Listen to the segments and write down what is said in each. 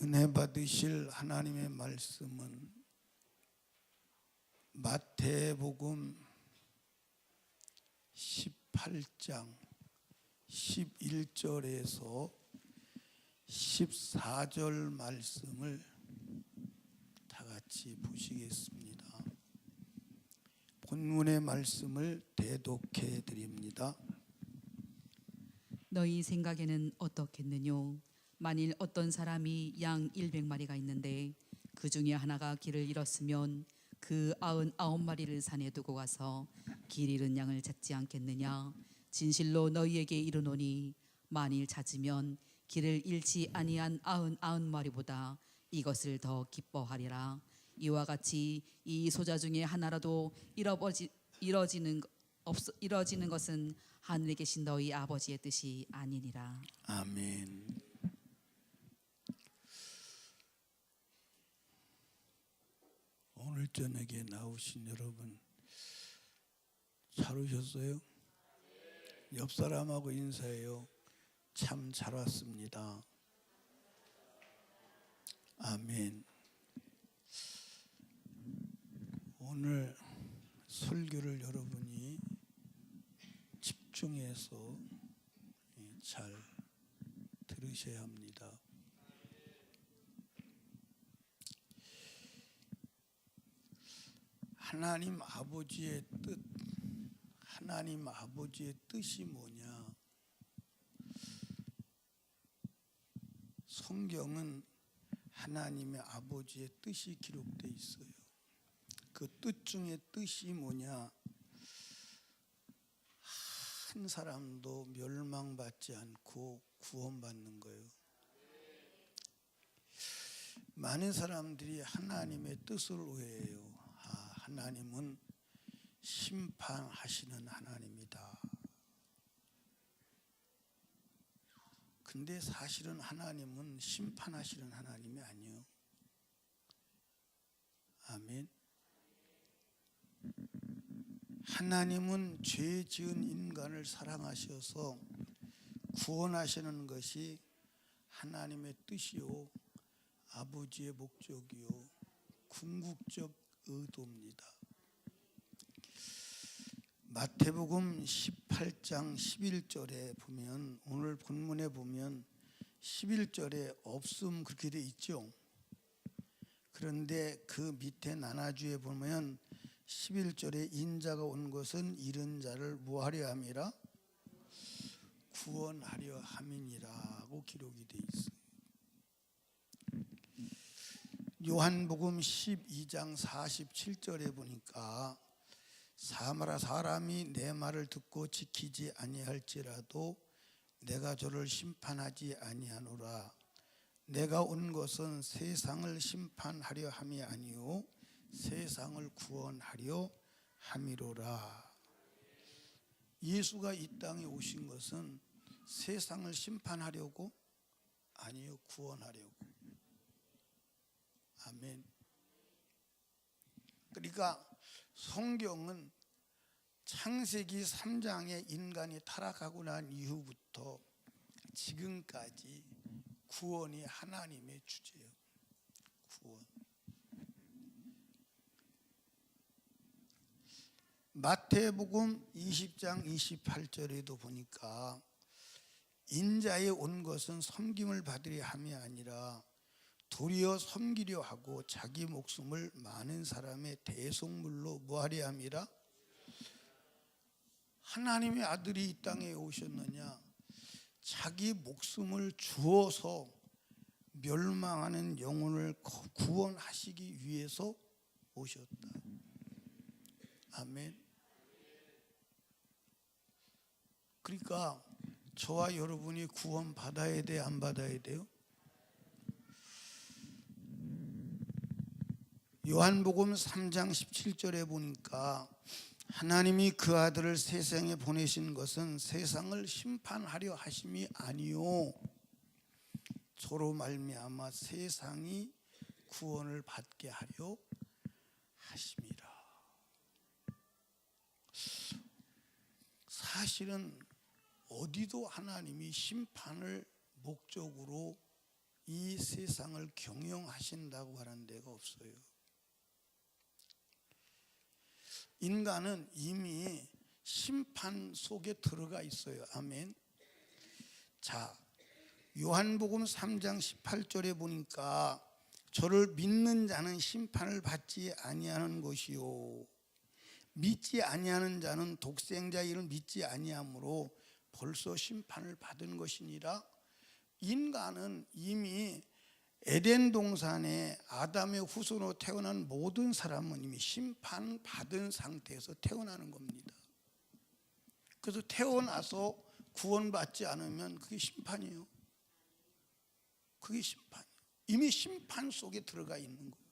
은혜 받으실 하나님의 말씀은 마태복음 18장 11절에서 14절 말씀을 다 같이 보시겠습니다. 본문의 말씀을 대독해 드립니다. 너희 생각에는 어떻겠느뇨? 만일 어떤 사람이 양 100마리가 있는데 그 중에 하나가 길을 잃었으면 그 99마리를 산에 두고 가서 길 잃은 양을 찾지 않겠느냐? 진실로 너희에게 이르노니 만일 찾으면 길을 잃지 아니한 99마리보다 이것을 더 기뻐하리라. 이와 같이 이 소자 중에 하나라도 잃어지는 것은 하늘에 계신 너희 아버지의 뜻이 아니니라. 아멘. 오늘 저녁에 나오신 여러분 잘 오셨어요? 옆 사람하고 인사해요. 참 잘 왔습니다. 아멘. 오늘 설교를 여러분이 집중해서 잘 들으셔야 합니다. 하나님 아버지의 뜻, 하나님 아버지의 뜻이 뭐냐? 성경은 하나님의 아버지의 뜻이 기록되어 있어요. 그 뜻 중에 뜻이 뭐냐? 한 사람도 멸망받지 않고 구원받는 거예요. 많은 사람들이 하나님의 뜻을 오해해요. 하나님은 심판하시는 하나님이다. 근데 사실은 하나님은 심판하시는 하나님이 아니에요. 아멘. 하나님은 죄 지은 인간을 사랑하셔서 구원하시는 것이 하나님의 뜻이요, 아버지의 목적이요, 궁극적 의도입니다. 마태복음 18장 11절에 보면, 오늘 본문에 보면 11절에 없음 그렇게 돼 있죠. 그런데 그 밑에 나눠주에 보면 11절에 인자가 온 것은 잃은 자를 뭐하려 함이라? 구원하려 함이니라고 기록이 돼 있어요. 요한복음 12장 47절에 보니까 사마라 사람이 내 말을 듣고 지키지 아니할지라도 내가 저를 심판하지 아니하노라. 내가 온 것은 세상을 심판하려 함이 아니요 세상을 구원하려 함이로라. 예수가 이 땅에 오신 것은 세상을 심판하려고? 아니요, 구원하려고. 아멘. 그러니까 성경은 창세기 3장에 인간이 타락하고 난 이후부터 지금까지 구원이 하나님의 주제예요. 구원. 마태복음 20장 28절에도 보니까 인자에 온 것은 섬김을 받으려 함이 아니라 도리어 섬기려 하고 자기 목숨을 많은 사람의 대속물로 뭐하려 함이라? 하나님의 아들이 이 땅에 오셨느냐? 자기 목숨을 주어서 멸망하는 영혼을 구원하시기 위해서 오셨다. 아멘. 그러니까 저와 여러분이 구원 받아야 돼, 안 받아야 돼요? 요한복음 3장 17절에 보니까 하나님이 그 아들을 세상에 보내신 것은 세상을 심판하려 하심이 아니요 저로 말미암아 세상이 구원을 받게 하려 하심이라. 사실은 어디도 하나님이 심판을 목적으로 이 세상을 경영하신다고 하는 데가 없어요. 인간은 이미 심판 속에 들어가 있어요. 아멘. 자, 요한복음 3장 18절에 보니까 저를 믿는 자는 심판을 받지 아니하는 것이요, 믿지 아니하는 자는 독생자의 일을 믿지 아니하므로 벌써 심판을 받은 것이니라. 인간은 이미 에덴 동산에 아담의 후손으로 태어난 모든 사람은 이미 심판받은 상태에서 태어나는 겁니다. 그래서 태어나서 구원받지 않으면 그게 심판이에요. 그게 심판이에요. 이미 심판 속에 들어가 있는 거예요.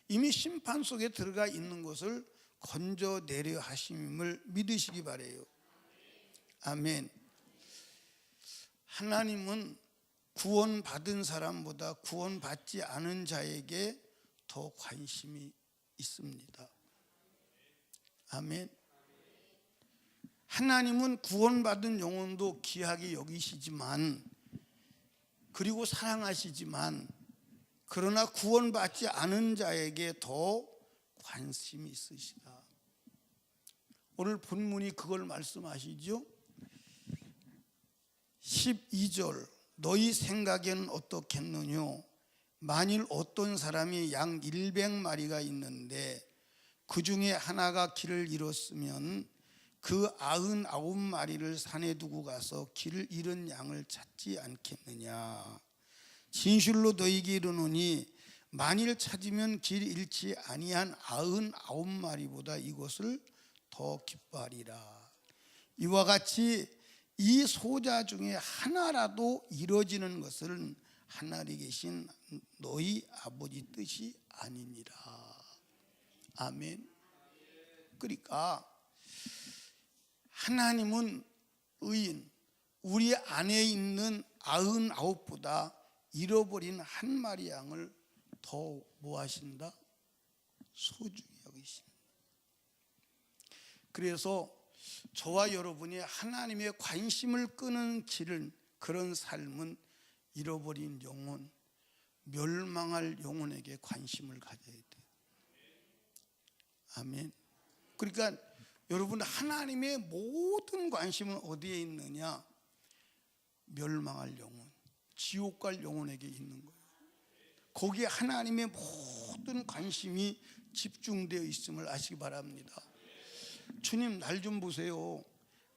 이미 심판 속에 들어가 있는 것을 건져내려 하심을 믿으시기 바라요. 아멘. 하나님은 구원받은 사람보다 구원받지 않은 자에게 더 관심이 있습니다. 아멘. 하나님은 구원받은 영혼도 귀하게 여기시지만, 그리고 사랑하시지만, 그러나 구원받지 않은 자에게 더 관심이 있으시다. 오늘 본문이 그걸 말씀하시죠. 12절, 너희 생각에는 어떻겠느냐? 만일 어떤 사람이 양 100마리가 있는데 그 중에 하나가 길을 잃었으면 그 99마리를 산에 두고 가서 길을 잃은 양을 찾지 않겠느냐? 진실로 너희에게 이르노니 만일 찾으면 길 잃지 아니한 99마리보다 이것을 더 기뻐하리라. 이와 같이 이 소자 중에 하나라도 이루어지는 것은 하늘에 계신 너희 아버지 뜻이 아니니라. 아멘. 그러니까 하나님은 의인, 우리 안에 있는 99보다 잃어버린 한 마리 양을 더 뭐하신다? 소중히 여기십니다. 그래서 저와 여러분이 하나님의 관심을 끄는 길은, 그런 삶은 잃어버린 영혼, 멸망할 영혼에게 관심을 가져야 돼요. 아멘. 그러니까 여러분, 하나님의 모든 관심은 어디에 있느냐? 멸망할 영혼, 지옥 갈 영혼에게 있는 거예요. 거기에 하나님의 모든 관심이 집중되어 있음을 아시기 바랍니다. 주님, 날 좀 보세요.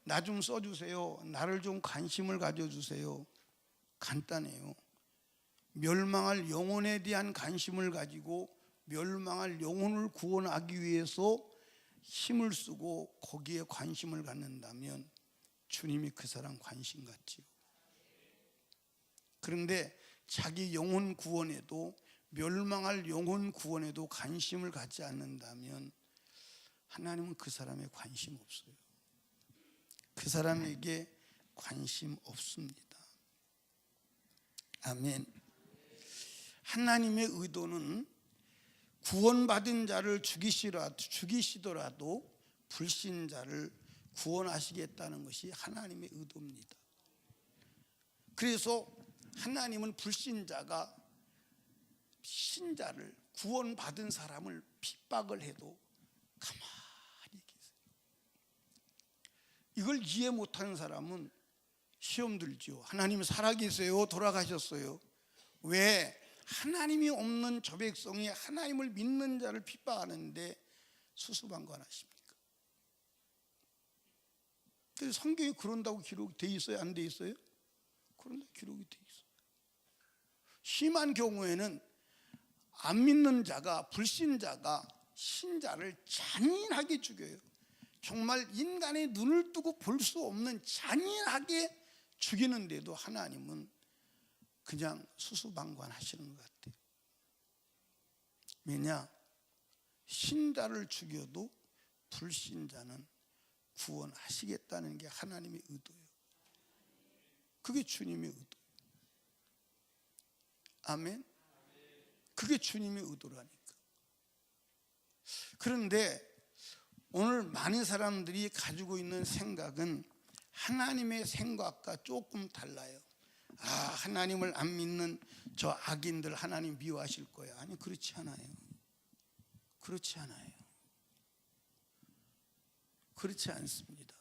나 좀 써주세요. 나를 좀 관심을 가져주세요. 간단해요. 멸망할 영혼에 대한 관심을 가지고 멸망할 영혼을 구원하기 위해서 힘을 쓰고 거기에 관심을 갖는다면 주님이 그 사람 관심 갖지요. 그런데 자기 영혼 구원에도, 멸망할 영혼 구원에도 관심을 갖지 않는다면 하나님은 그 사람에 관심 없어요. 그 사람에게 관심 없습니다. 아멘. 하나님의 의도는 구원받은 자를 죽이시더라도 불신자를 구원하시겠다는 것이 하나님의 의도입니다. 그래서 하나님은 불신자가 신자를, 구원받은 사람을 핍박을 해도 가만히 계세요. 이걸 이해 못하는 사람은 시험 들죠. 하나님 살아계세요? 돌아가셨어요? 왜 하나님이 없는 저 백성이 하나님을 믿는 자를 핍박하는데 수수방관하십니까? 그래서 성경에 그런다고 기록되어 있어요? 안 돼 있어요? 그런다고 기록이 돼 있어요. 심한 경우에는 안 믿는 자가, 불신자가 신자를 잔인하게 죽여요. 정말 인간의 눈을 뜨고 볼 수 없는 잔인하게 죽이는데도 하나님은 그냥 수수방관하시는 것 같아요. 왜냐? 신자를 죽여도 불신자는 구원하시겠다는 게 하나님의 의도예요. 그게 주님의 의도예요. 아멘. 그게 주님의 의도라니까. 그런데 오늘 많은 사람들이 가지고 있는 생각은 하나님의 생각과 조금 달라요. 하나님을 안 믿는 저 악인들 하나님 미워하실 거야. 아니, 그렇지 않아요. 그렇지 않아요. 그렇지 않습니다.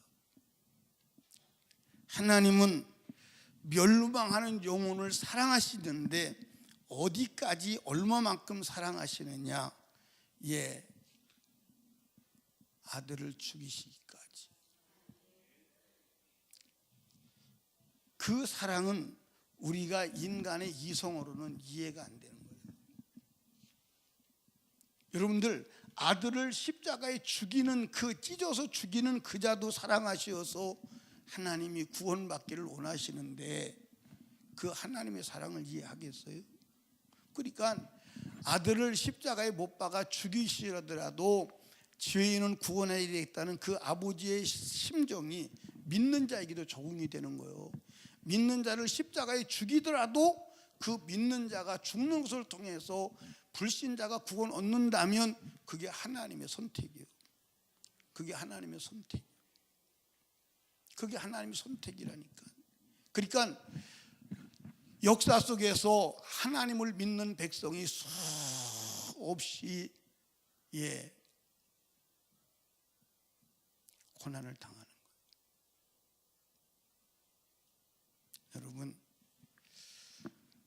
하나님은 멸망하는 영혼을 사랑하시는데 어디까지 얼마만큼 사랑하시느냐? 아들을 죽이시기까지. 그 사랑은 우리가 인간의 이성으로는 이해가 안 되는 거예요. 여러분들, 아들을 십자가에 죽이는 찢어서 죽이는 그 자도 사랑하시어서 하나님이 구원받기를 원하시는데 그 하나님의 사랑을 이해하겠어요? 그러니까 아들을 십자가에 못 박아 죽이시더라도 죄인은 구원해야 되겠다는 그 아버지의 심정이 믿는 자에게도 적응이 되는 거예요. 믿는 자를 십자가에 죽이더라도 그 믿는 자가 죽는 것을 통해서 불신자가 구원 얻는다면 그게 하나님의 선택이에요. 그게 하나님의 선택. 그게 하나님의 선택이라니까. 그러니까 역사 속에서 하나님을 믿는 백성이 수없이 고난을 당하는 거예요.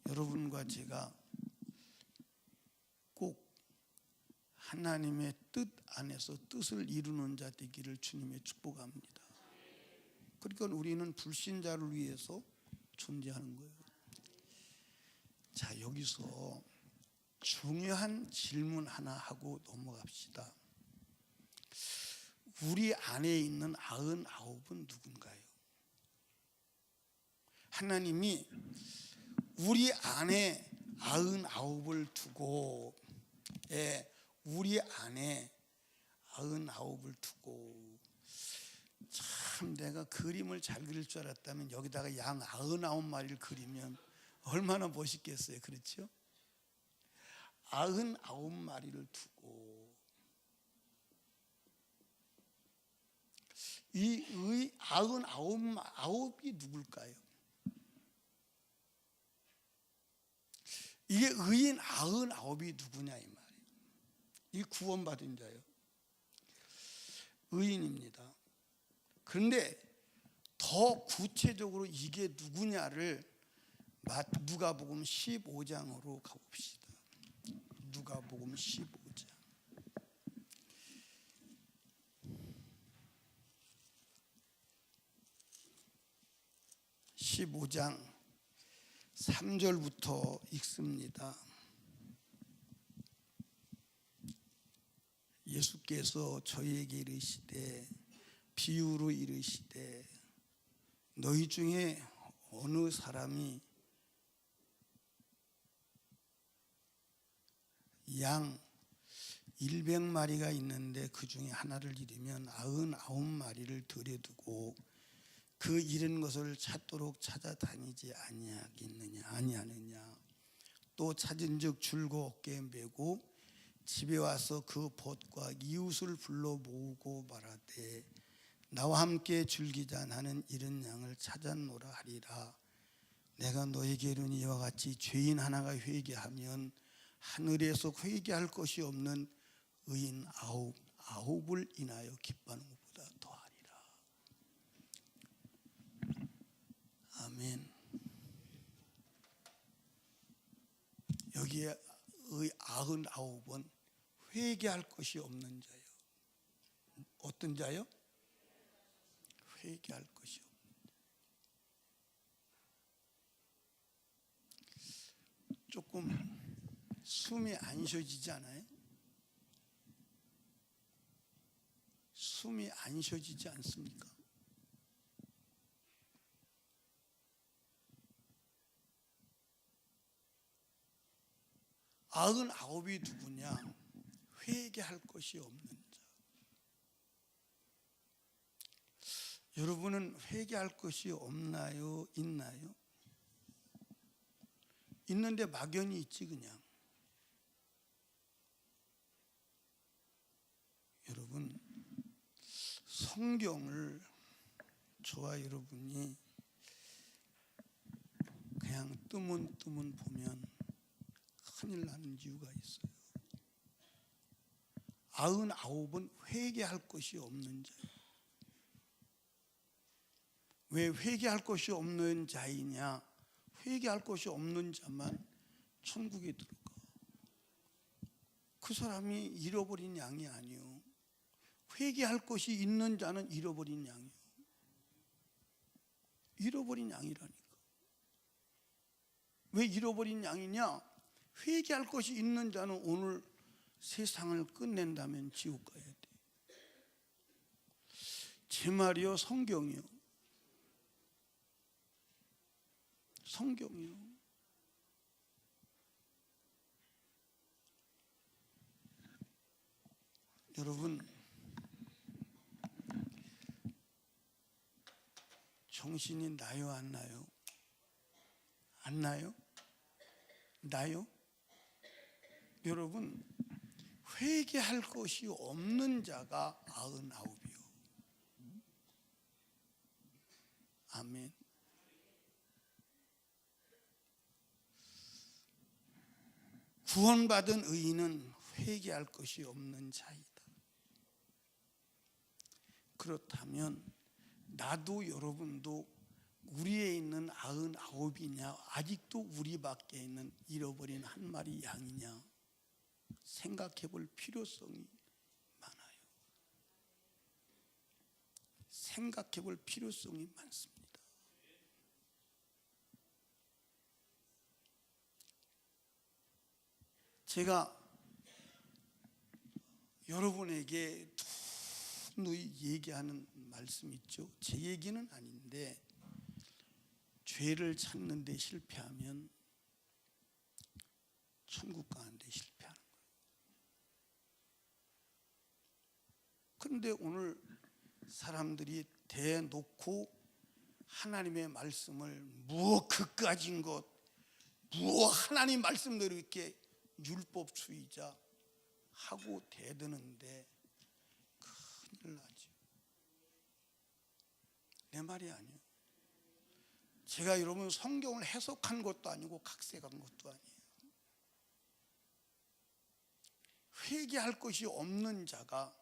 여러분과 제가 꼭 하나님의 뜻 안에서 뜻을 이루는 자 되기를 주님의 축복합니다. 그러니까 우리는 불신자를 위해서 존재하는 거예요. 자, 여기서 중요한 질문 하나 하고 넘어갑시다. 우리 안에 있는 99은 누군가요? 하나님이 우리 안에 99을 두고, 우리 안에 99을 두고, 참 내가 그림을 잘 그릴 줄 알았다면 여기다가 양 99마리를 그리면 얼마나 멋있겠어요. 그렇죠? 99마리를 두고 이 99이 누굴까요? 이게 의인 99이 누구냐 이 말이에요. 이 구원받은 자요. 의인입니다. 그런데 더 구체적으로 이게 누구냐를 누가복음 15장으로 가봅시다. 누가복음 15장. 15장 3절부터 읽습니다. 예수께서 저희에게 이르시되 비유로 이르시되 너희 중에 어느 사람이 양 100마리가 있는데 그 중에 하나를 잃으면 99마리를 들여두고 그 잃은 것을 찾도록 찾아다니지 아니하느냐. 또 찾은즉 즐거웠게 메고 집에 와서 그 벗과 이웃을 불러 모으고 말하되 나와 함께 즐기자. 나는 잃은 양을 찾았노라 하리라. 내가 너에게 이르니 이와 같이 죄인 하나가 회개하면 하늘에서 회개할 것이 없는 의인 아홉을 인하여 기뻐하는 것보다 더하리라. 아멘. 여기에 99은 회개할 것이 없는 자요. 어떤 자요? 회개할 것이 없는 자. 조금 숨이 안 쉬어지지 않아요? 숨이 안 쉬어지지 않습니까? 아흔아홉이 누구냐? 회개할 것이 없는 자. 여러분은 회개할 것이 없나요? 있나요? 있는데 막연히 있지 그냥. 여러분, 성경을 저와 여러분이 그냥 뜨문 보면 큰일 나는 이유가 있어요. 99은 회개할 것이 없는 자예요. 왜 회개할 것이 없는 자이냐? 회개할 것이 없는 자만 천국에 들어가. 그 사람이 잃어버린 양이 아니요, 회개할 것이 있는 자는 잃어버린 양이요. 잃어버린 양이라니까. 왜 잃어버린 양이냐? 회개할 것이 있는 자는 오늘 세상을 끝낸다면 지옥 가야 돼. 제 말이요, 성경이요. 성경이요. 여러분, 정신이 나요, 안 나요? 안 나요? 나요? 여러분, 회개할 것이 없는 자가 99이요. 아멘. 구원받은 의인은 회개할 것이 없는 자이다. 그렇다면 나도 여러분도 우리에 있는 99이냐, 아직도 우리 밖에 있는 잃어버린 한 마리 양이냐 생각해 볼 필요성이 많아요. 생각해 볼 필요성이 많습니다. 제가 여러분에게 누누이 얘기하는 말씀 있죠. 제 얘기는 아닌데, 죄를 찾는 데 실패하면 천국 가는 데 실패하는 거예요. 그런데 오늘 사람들이 대놓고 하나님의 말씀을 무엇 그까진 것, 무엇 하나님 말씀대로 이렇게 율법주의자 하고 대드는데 큰일 나죠. 내 말이 아니에요. 제가 여러분 성경을 해석한 것도 아니고 각색한 것도 아니에요. 회개할 것이 없는 자가,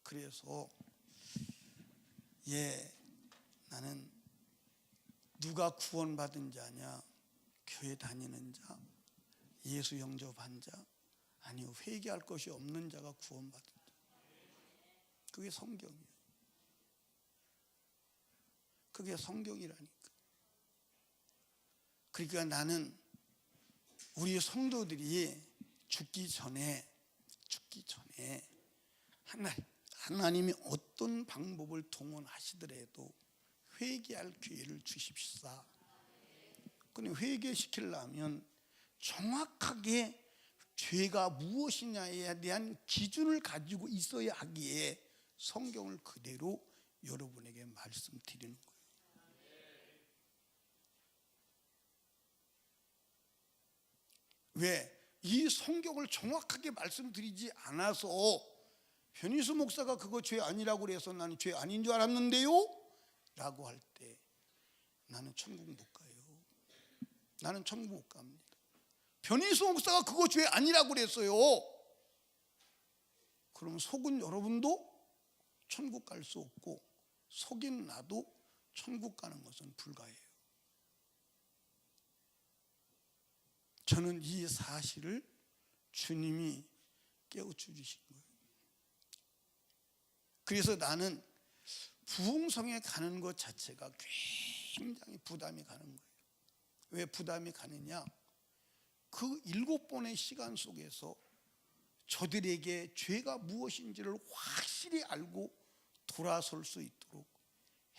그래서 나는 누가 구원받은 자냐? 교회 다니는 자, 예수 영접한 자? 아니요, 회개할 것이 없는 자가 구원받은 자. 그게 성경이에요. 그게 성경이라니까. 그러니까 나는 우리 성도들이 죽기 전에 하나님이 어떤 방법을 동원하시더라도 회개할 기회를 주십시다. 근데 회개시키려면 정확하게 죄가 무엇이냐에 대한 기준을 가지고 있어야 하기에 성경을 그대로 여러분에게 말씀드리는 거예요. 왜? 이 성경을 정확하게 말씀드리지 않아서 변희수 목사가 그거 죄 아니라고 그래서 나는 죄 아닌 줄 알았는데요? 라고 할 때 나는 천국 못 가요. 나는 천국 못 갑니다. 변희수 목사가 그거 죄 아니라고 그랬어요. 그럼 속은 여러분도 천국 갈 수 없고 속인 나도 천국 가는 것은 불가해요. 저는 이 사실을 주님이 깨우쳐 주신 거예요. 그래서 나는 부흥성에 가는 것 자체가 굉장히 부담이 가는 거예요. 왜 부담이 가느냐? 그 7번의 시간 속에서 저들에게 죄가 무엇인지를 확실히 알고 돌아설 수 있도록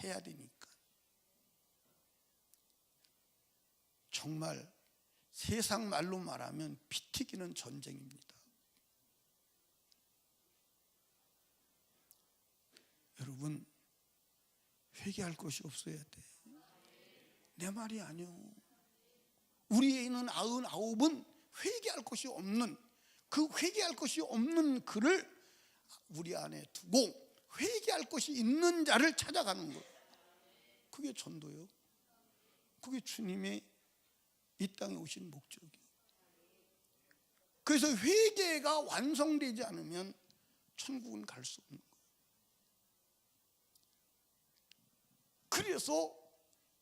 해야 되니까. 정말 세상 말로 말하면 피 튀기는 전쟁입니다. 여러분, 회개할 것이 없어야 돼. 내 말이 아니요. 우리에 있는 99은 회개할 것이 없는, 그 회개할 것이 없는 그를 우리 안에 두고 회개할 것이 있는 자를 찾아가는 거예요. 그게 전도요. 그게 주님의 이 땅에 오신 목적이. 그래서 회개가 완성되지 않으면 천국은 갈 수 없는 거예요. 그래서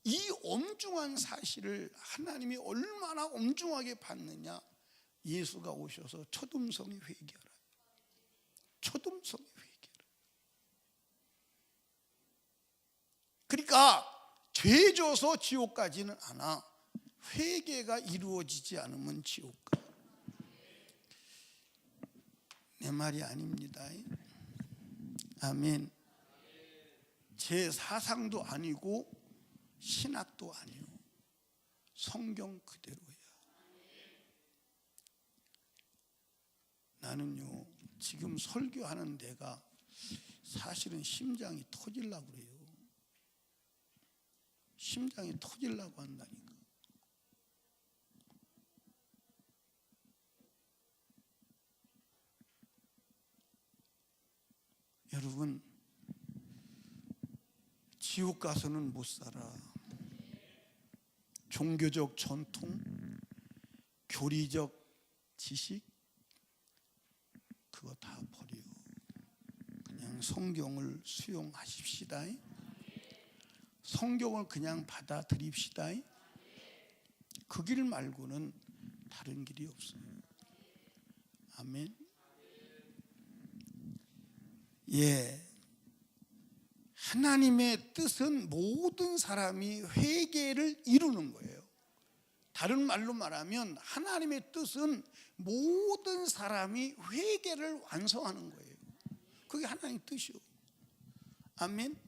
이 엄중한 사실을 하나님이 얼마나 엄중하게 봤느냐. 예수가 오셔서 초등성이 회개하라. 초등성이 회개하라. 그러니까 죄 져서 지옥 가지는 않아. 회개가 이루어지지 않으면 지옥 가. 내 말이 아닙니다. 아멘. 제 사상도 아니고 신학도 아니요. 성경 그대로야. 나는요, 지금 설교하는 데가 사실은 심장이 터지려고 그래요. 심장이 터지려고 한다니까. 여러분, 지옥 가서는 못 살아. 종교적 전통, 교리적 지식, 그거 다 버려. 그냥 성경을 수용하십시다. 성경을 그냥 받아들입시다. 그 길 말고는 다른 길이 없어요. 아멘. 예, 하나님의 뜻은 모든 사람이 회개를 이루는 거예요. 다른 말로 말하면 하나님의 뜻은 모든 사람이 회개를 완성하는 거예요. 그게 하나님의 뜻이요. 아멘.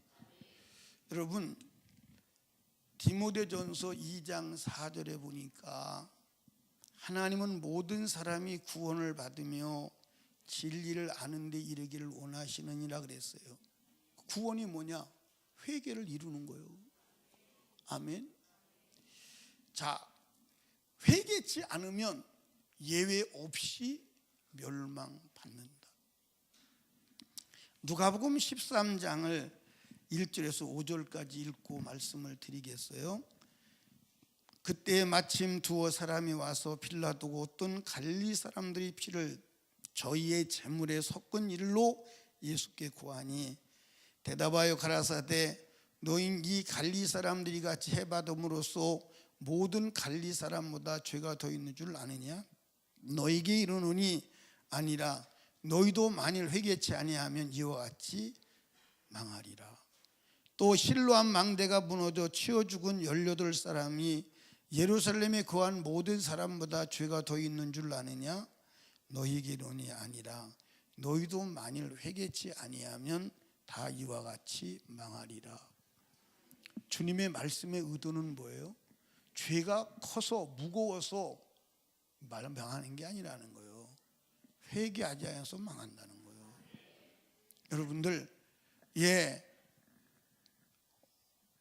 여러분, 디모데전서 2장 4절에 보니까 하나님은 모든 사람이 구원을 받으며 진리를 아는 데 이르기를 원하시느니라 그랬어요. 구원이 뭐냐? 회개를 이루는 거예요. 아멘. 자, 회개치 않으면 예외 없이 멸망받는다. 누가복음 13장을 1절에서 5절까지 읽고 말씀을 드리겠어요. 그때 마침 두어 사람이 와서 빌라도가 어떤 갈릴리 사람들의 피를 저희의 제물에 섞은 일로 예수께 고하니 대답하여 가라사대 너희 이 갈릴리 사람들이 같이 해받음으로써 모든 갈릴리 사람보다 죄가 더 있는 줄 아느냐? 너에게 이르노니 아니라 너희도 만일 회개치 아니하면 이와 같이 망하리라. 또 실로암 망대가 무너져 치어 죽은 18사람이 예루살렘에 거한 모든 사람보다 죄가 더 있는 줄 아느냐? 너희에게 이르노니 아니라 너희도 만일 회개치 아니하면 다 이와 같이 망하리라. 주님의 말씀의 의도는 뭐예요? 죄가 커서 무거워서 망하는 게 아니라는 거예요. 회개하지 않아서 망한다는 거예요. 여러분들, 예,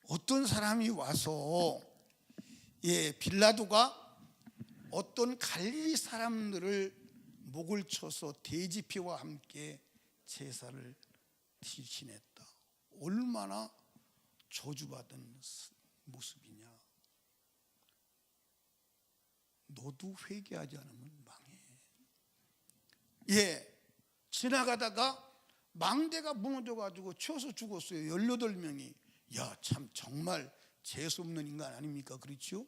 어떤 사람이 와서 빌라도가 어떤 갈릴리 사람들을 목을 쳐서 돼지피와 함께 제사를 지냈다. 얼마나 저주받은 모습이냐. 너도 회개하지 않으면 망해. 예, 지나가다가 망대가 무너져가지고 치어서 죽었어요. 18명이. 야, 참 정말 재수없는 인간 아닙니까? 그렇죠?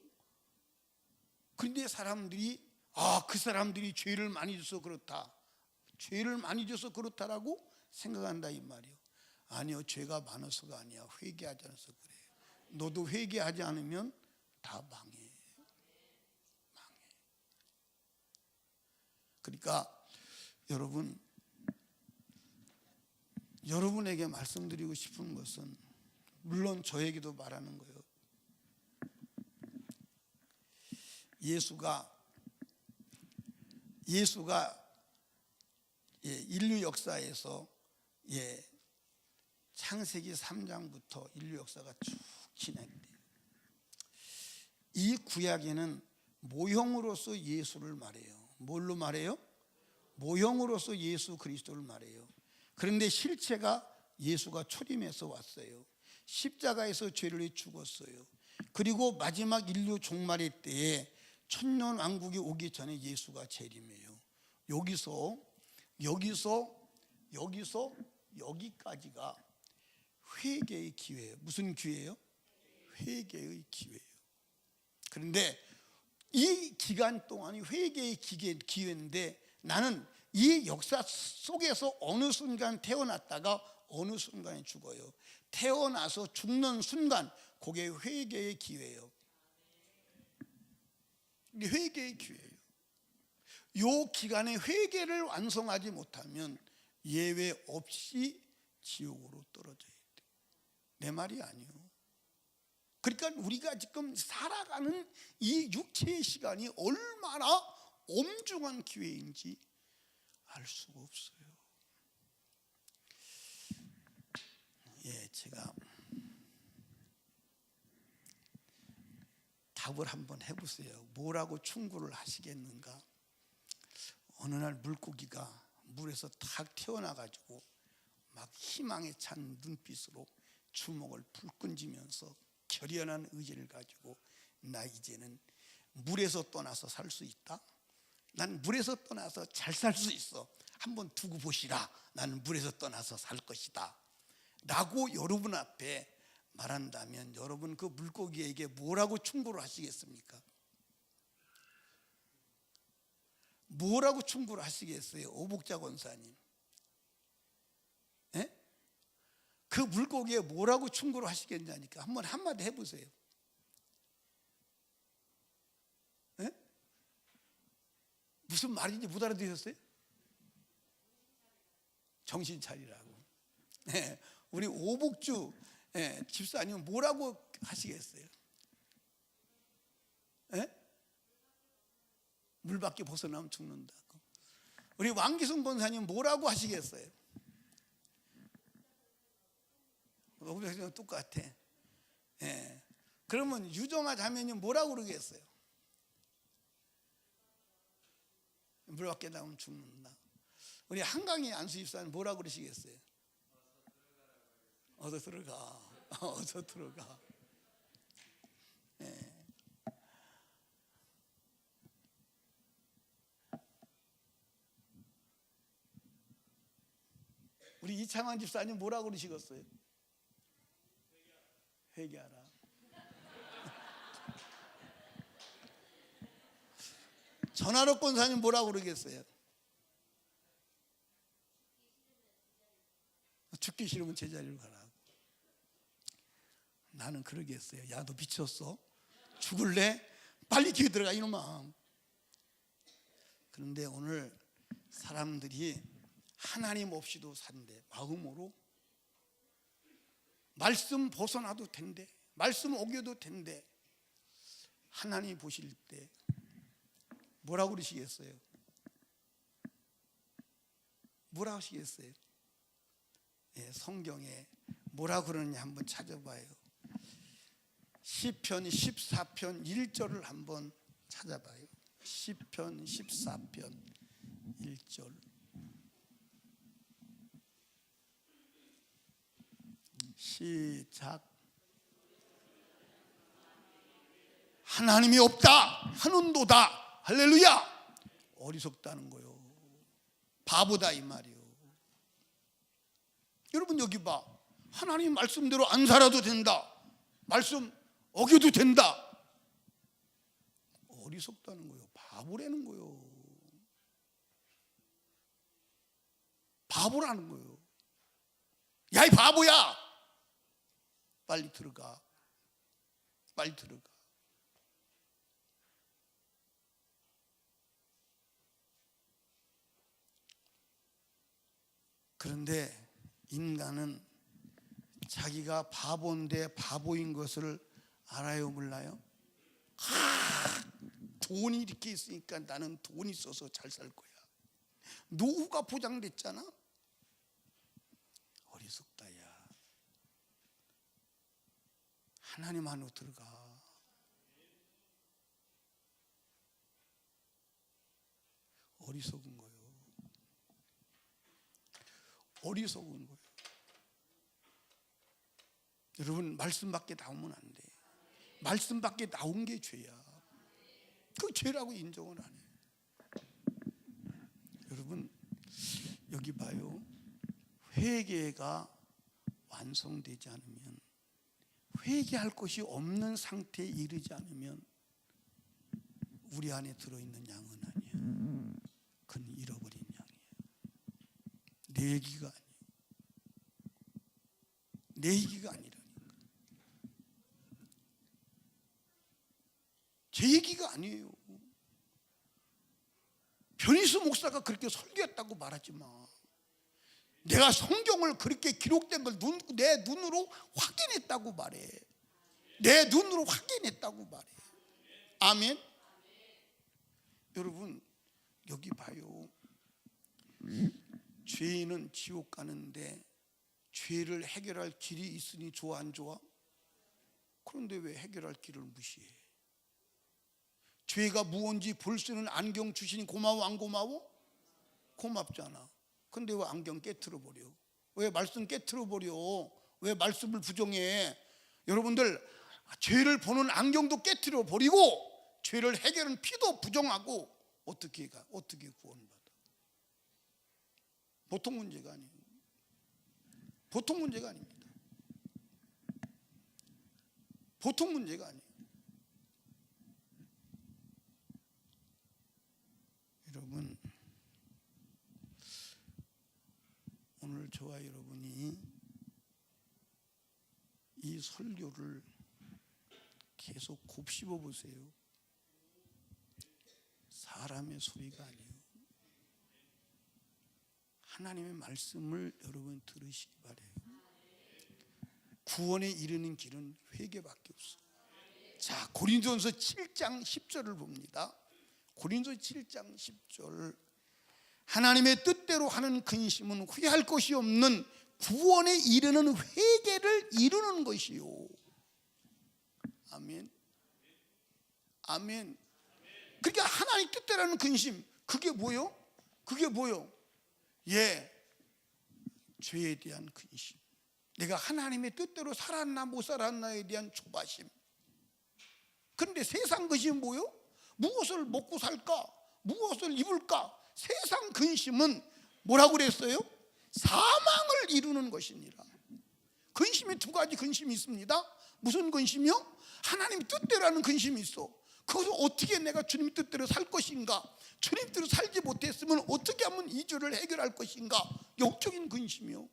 그런데 사람들이 그 사람들이 죄를 많이 져서 그렇다. 죄를 많이 져서 그렇다라고 생각한다 이 말이에요. 아니요, 죄가 많아서가 아니야. 회개하지 않아서 그래. 너도 회개하지 않으면 다 망해. 그러니까 여러분, 여러분에게 말씀드리고 싶은 것은 물론 저에게도 말하는 거예요. 예수가 인류 역사에서 창세기 3장부터 인류 역사가 쭉 진행돼요. 이 구약에는 모형으로서 예수를 말해요. 뭘로 말해요? 모형으로서 예수 그리스도를 말해요. 그런데 실체가 예수가 초림해서 왔어요. 십자가에서 죄를 죽었어요. 그리고 마지막 인류 종말의 때에 천년 왕국이 오기 전에 예수가 재림이에요. 여기서 여기까지가 회개의 기회예요. 무슨 기회예요? 회개의 기회예요. 그런데 이 기간 동안이 회개의 기회인데 나는 이 역사 속에서 어느 순간 태어났다가 어느 순간에 죽어요. 태어나서 죽는 순간 그게 회개의 기회예요. 이게 회개의 기회예요. 이 기간에 회개를 완성하지 못하면 예외 없이 지옥으로 떨어져야 돼. 내 말이 아니에요. 그러니까 우리가 지금 살아가는 이 육체의 시간이 얼마나 엄중한 기회인지 알 수가 없어요. 제가 답을 한번 해보세요. 뭐라고 충고를 하시겠는가? 어느 날 물고기가 물에서 탁 태어나가지고 막 희망에 찬 눈빛으로 주먹을 불끈지면서 결연한 의지를 가지고 나 이제는 물에서 떠나서 살 수 있다. 난 물에서 떠나서 잘 살 수 있어. 한번 두고 보시라. 나는 물에서 떠나서 살 것이다 라고 여러분 앞에 말한다면 여러분 그 물고기에게 뭐라고 충고를 하시겠습니까? 뭐라고 충고를 하시겠어요? 오복자 권사님, 그 물고기에 뭐라고 충고를 하시겠냐니까. 한번 한마디 해보세요. 무슨 말인지 못 알아들으셨어요? 정신 차리라고. 우리 오복주 집사님 뭐라고 하시겠어요? 물 밖에 벗어나면 죽는다고. 우리 왕기순 권사님 뭐라고 하시겠어요? 오복주랑 똑같아. 그러면 유정아 자매님 뭐라고 그러겠어요? 물 밖에 나오면 죽는다. 우리 한강의 안수 집사님 뭐라고 그러시겠어요? 어서 들어가. 어서 들어가. 우리 이창환 집사님 뭐라고 그러시겠어요? 회개하라. 전하록 권사님 뭐라고 그러겠어요? 죽기 싫으면 제자리로 가라고. 나는 그러겠어요. 야, 너 미쳤어? 죽을래? 빨리 기어 들어가 이놈아. 그런데 오늘 사람들이 하나님 없이도 산대. 마음으로 말씀 벗어나도 된대. 말씀 어겨도 된대. 하나님 보실 때 뭐라고 그러시겠어요? 뭐라고 하시겠어요? 성경에 뭐라고 그러느냐 한번 찾아봐요. 시편 14편 1절을 한번 찾아봐요. 시편 14편 1절. 시작. 하나님이 없다 하는도다. 할렐루야. 어리석다는 거요. 바보다 이 말이요. 여러분 여기 봐. 하나님 말씀대로 안 살아도 된다. 말씀 어겨도 된다. 어리석다는 거요. 바보라는 거요. 바보라는 거요. 야, 이 바보야. 빨리 들어가. 빨리 들어가. 그런데 인간은 자기가 바보인데 바보인 것을 알아요, 몰라요? 돈이 이렇게 있으니까 나는 돈이 있어서 잘 살 거야. 노후가 보장됐잖아. 어리석다 야. 하나님 안으로 들어가. 어리석은 거예요. 어리석은 거예요. 여러분 말씀 밖에 나오면 안 돼. 말씀 밖에 나온 게 죄야. 그 죄라고 인정을 안 해요. 여러분 여기 봐요. 회개가 완성되지 않으면, 회개할 것이 없는 상태에 이르지 않으면 우리 안에 들어있는 양은 아니에요. 그건 잃어버린 양이에요. 내 얘기가 아니에요. 내 얘기가 아니라니까. 제 얘기가 아니에요. 변희수 목사가 그렇게 설교했다고 말하지 마. 내가 성경을 그렇게 기록된 걸 내 눈으로 확인했다고 말해. 내 눈으로 확인했다고 말해. 아멘. 여러분 여기 봐요. 죄인은 지옥 가는데 죄를 해결할 길이 있으니 좋아 안 좋아? 그런데 왜 해결할 길을 무시해? 죄가 무언지 볼 수 있는 안경 주시니 고마워 안 고마워? 고맙잖아. 근데 왜 안경 깨트려 버려? 왜 말씀 깨트려 버려? 왜 말씀을 부정해? 여러분들 죄를 보는 안경도 깨트려 버리고 죄를 해결하는 피도 부정하고 어떻게 구원받아? 보통 문제가 아니에요. 보통 문제가 아닙니다. 보통 문제가 아니에요. 여러분 오늘 저와 여러분이 이 설교를 계속 곱씹어 보세요. 사람의 소리가 아니에요. 하나님의 말씀을 여러분 들으시기 바래요. 구원에 이르는 길은 회개밖에 없어. 자, 고린도전서 7장 10절을 봅니다. 고린도전서 7장 10절. 하나님의 뜻대로 하는 근심은 후회할 것이 없는 구원에 이르는 회개를 이루는 것이요. 아멘. 아멘. 그러니까 하나님 뜻대로 하는 근심, 그게 뭐요? 그게 뭐요? 죄에 대한 근심. 내가 하나님의 뜻대로 살았나 못 살았나에 대한 조바심. 그런데 세상 근심은 뭐요? 무엇을 먹고 살까? 무엇을 입을까? 세상 근심은 뭐라고 그랬어요? 사망을 이루는 것이니라. 근심이 두 가지 근심이 있습니다. 무슨 근심이요? 하나님 뜻대로 하는 근심이 있어. 그것을 어떻게 내가 주님 뜻대로 살 것인가? 주님 뜻대로 살지 못했으면 어떻게 하면 이 죄를 해결할 것인가? 영적인 근심이요.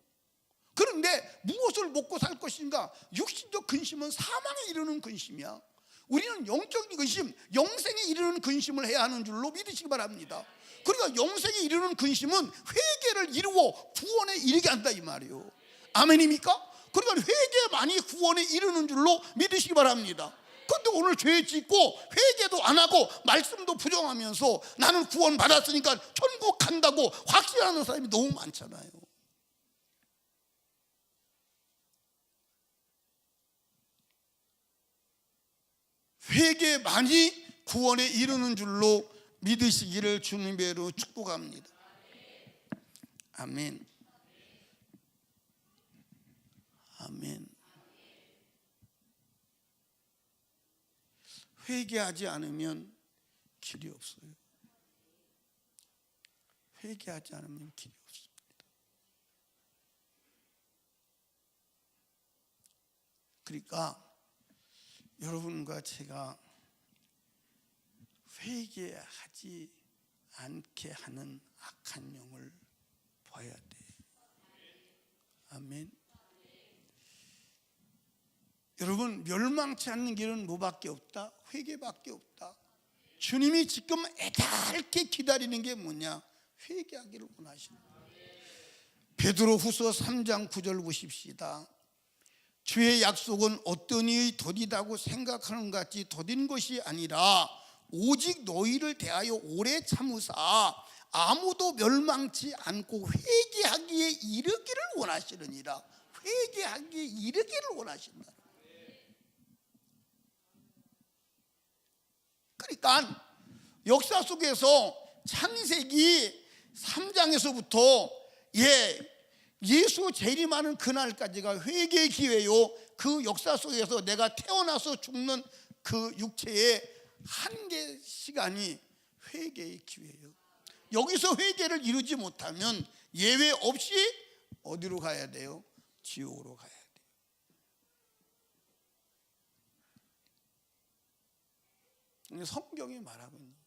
그런데 무엇을 먹고 살 것인가? 육신적 근심은 사망에 이르는 근심이야. 우리는 영적인 근심, 영생에 이르는 근심을 해야 하는 줄로 믿으시기 바랍니다. 그러니까 영생에 이르는 근심은 회개를 이루어 구원에 이르게 한다 이 말이에요. 아멘입니까? 그러니까 회개만이 구원에 이르는 줄로 믿으시기 바랍니다. 그런데 오늘 죄 짓고 회개도 안 하고 말씀도 부정하면서 나는 구원 받았으니까 천국 간다고 확신하는 사람이 너무 많잖아요. 회개만이 구원에 이르는 줄로 믿으시기를 주님으로 축복합니다. 아멘. 아멘. 회개하지 않으면 길이 없어요. 회개하지 않으면 길이 없습니다. 그러니까 여러분과 제가 회개하지 않게 하는 악한 영을 봐야 돼. 아멘. 여러분 멸망치 않는 길은 뭐밖에 없다? 회개밖에 없다. 주님이 지금 애달게 기다리는 게 뭐냐? 회개하기를 원하시는 거예요. 베드로후서 3장 9절 보십시다. 주의 약속은 어떤 이의 더디다고 생각하는 것 같이 더딘 것이 아니라 오직 너희를 대하여 오래 참으사 아무도 멸망치 않고 회개하기에 이르기를 원하시느니라. 회개하기에 이르기를 원하신다. 그러니까 역사 속에서 창세기 3장에서부터 예수 재림하는 그날까지가 회개의 기회요. 그 역사 속에서 내가 태어나서 죽는 그 육체에 한 개 시간이 회개의 기회예요. 여기서 회개를 이루지 못하면 예외 없이 어디로 가야 돼요? 지옥으로 가야 돼요. 성경이 말하고 있는 거예요.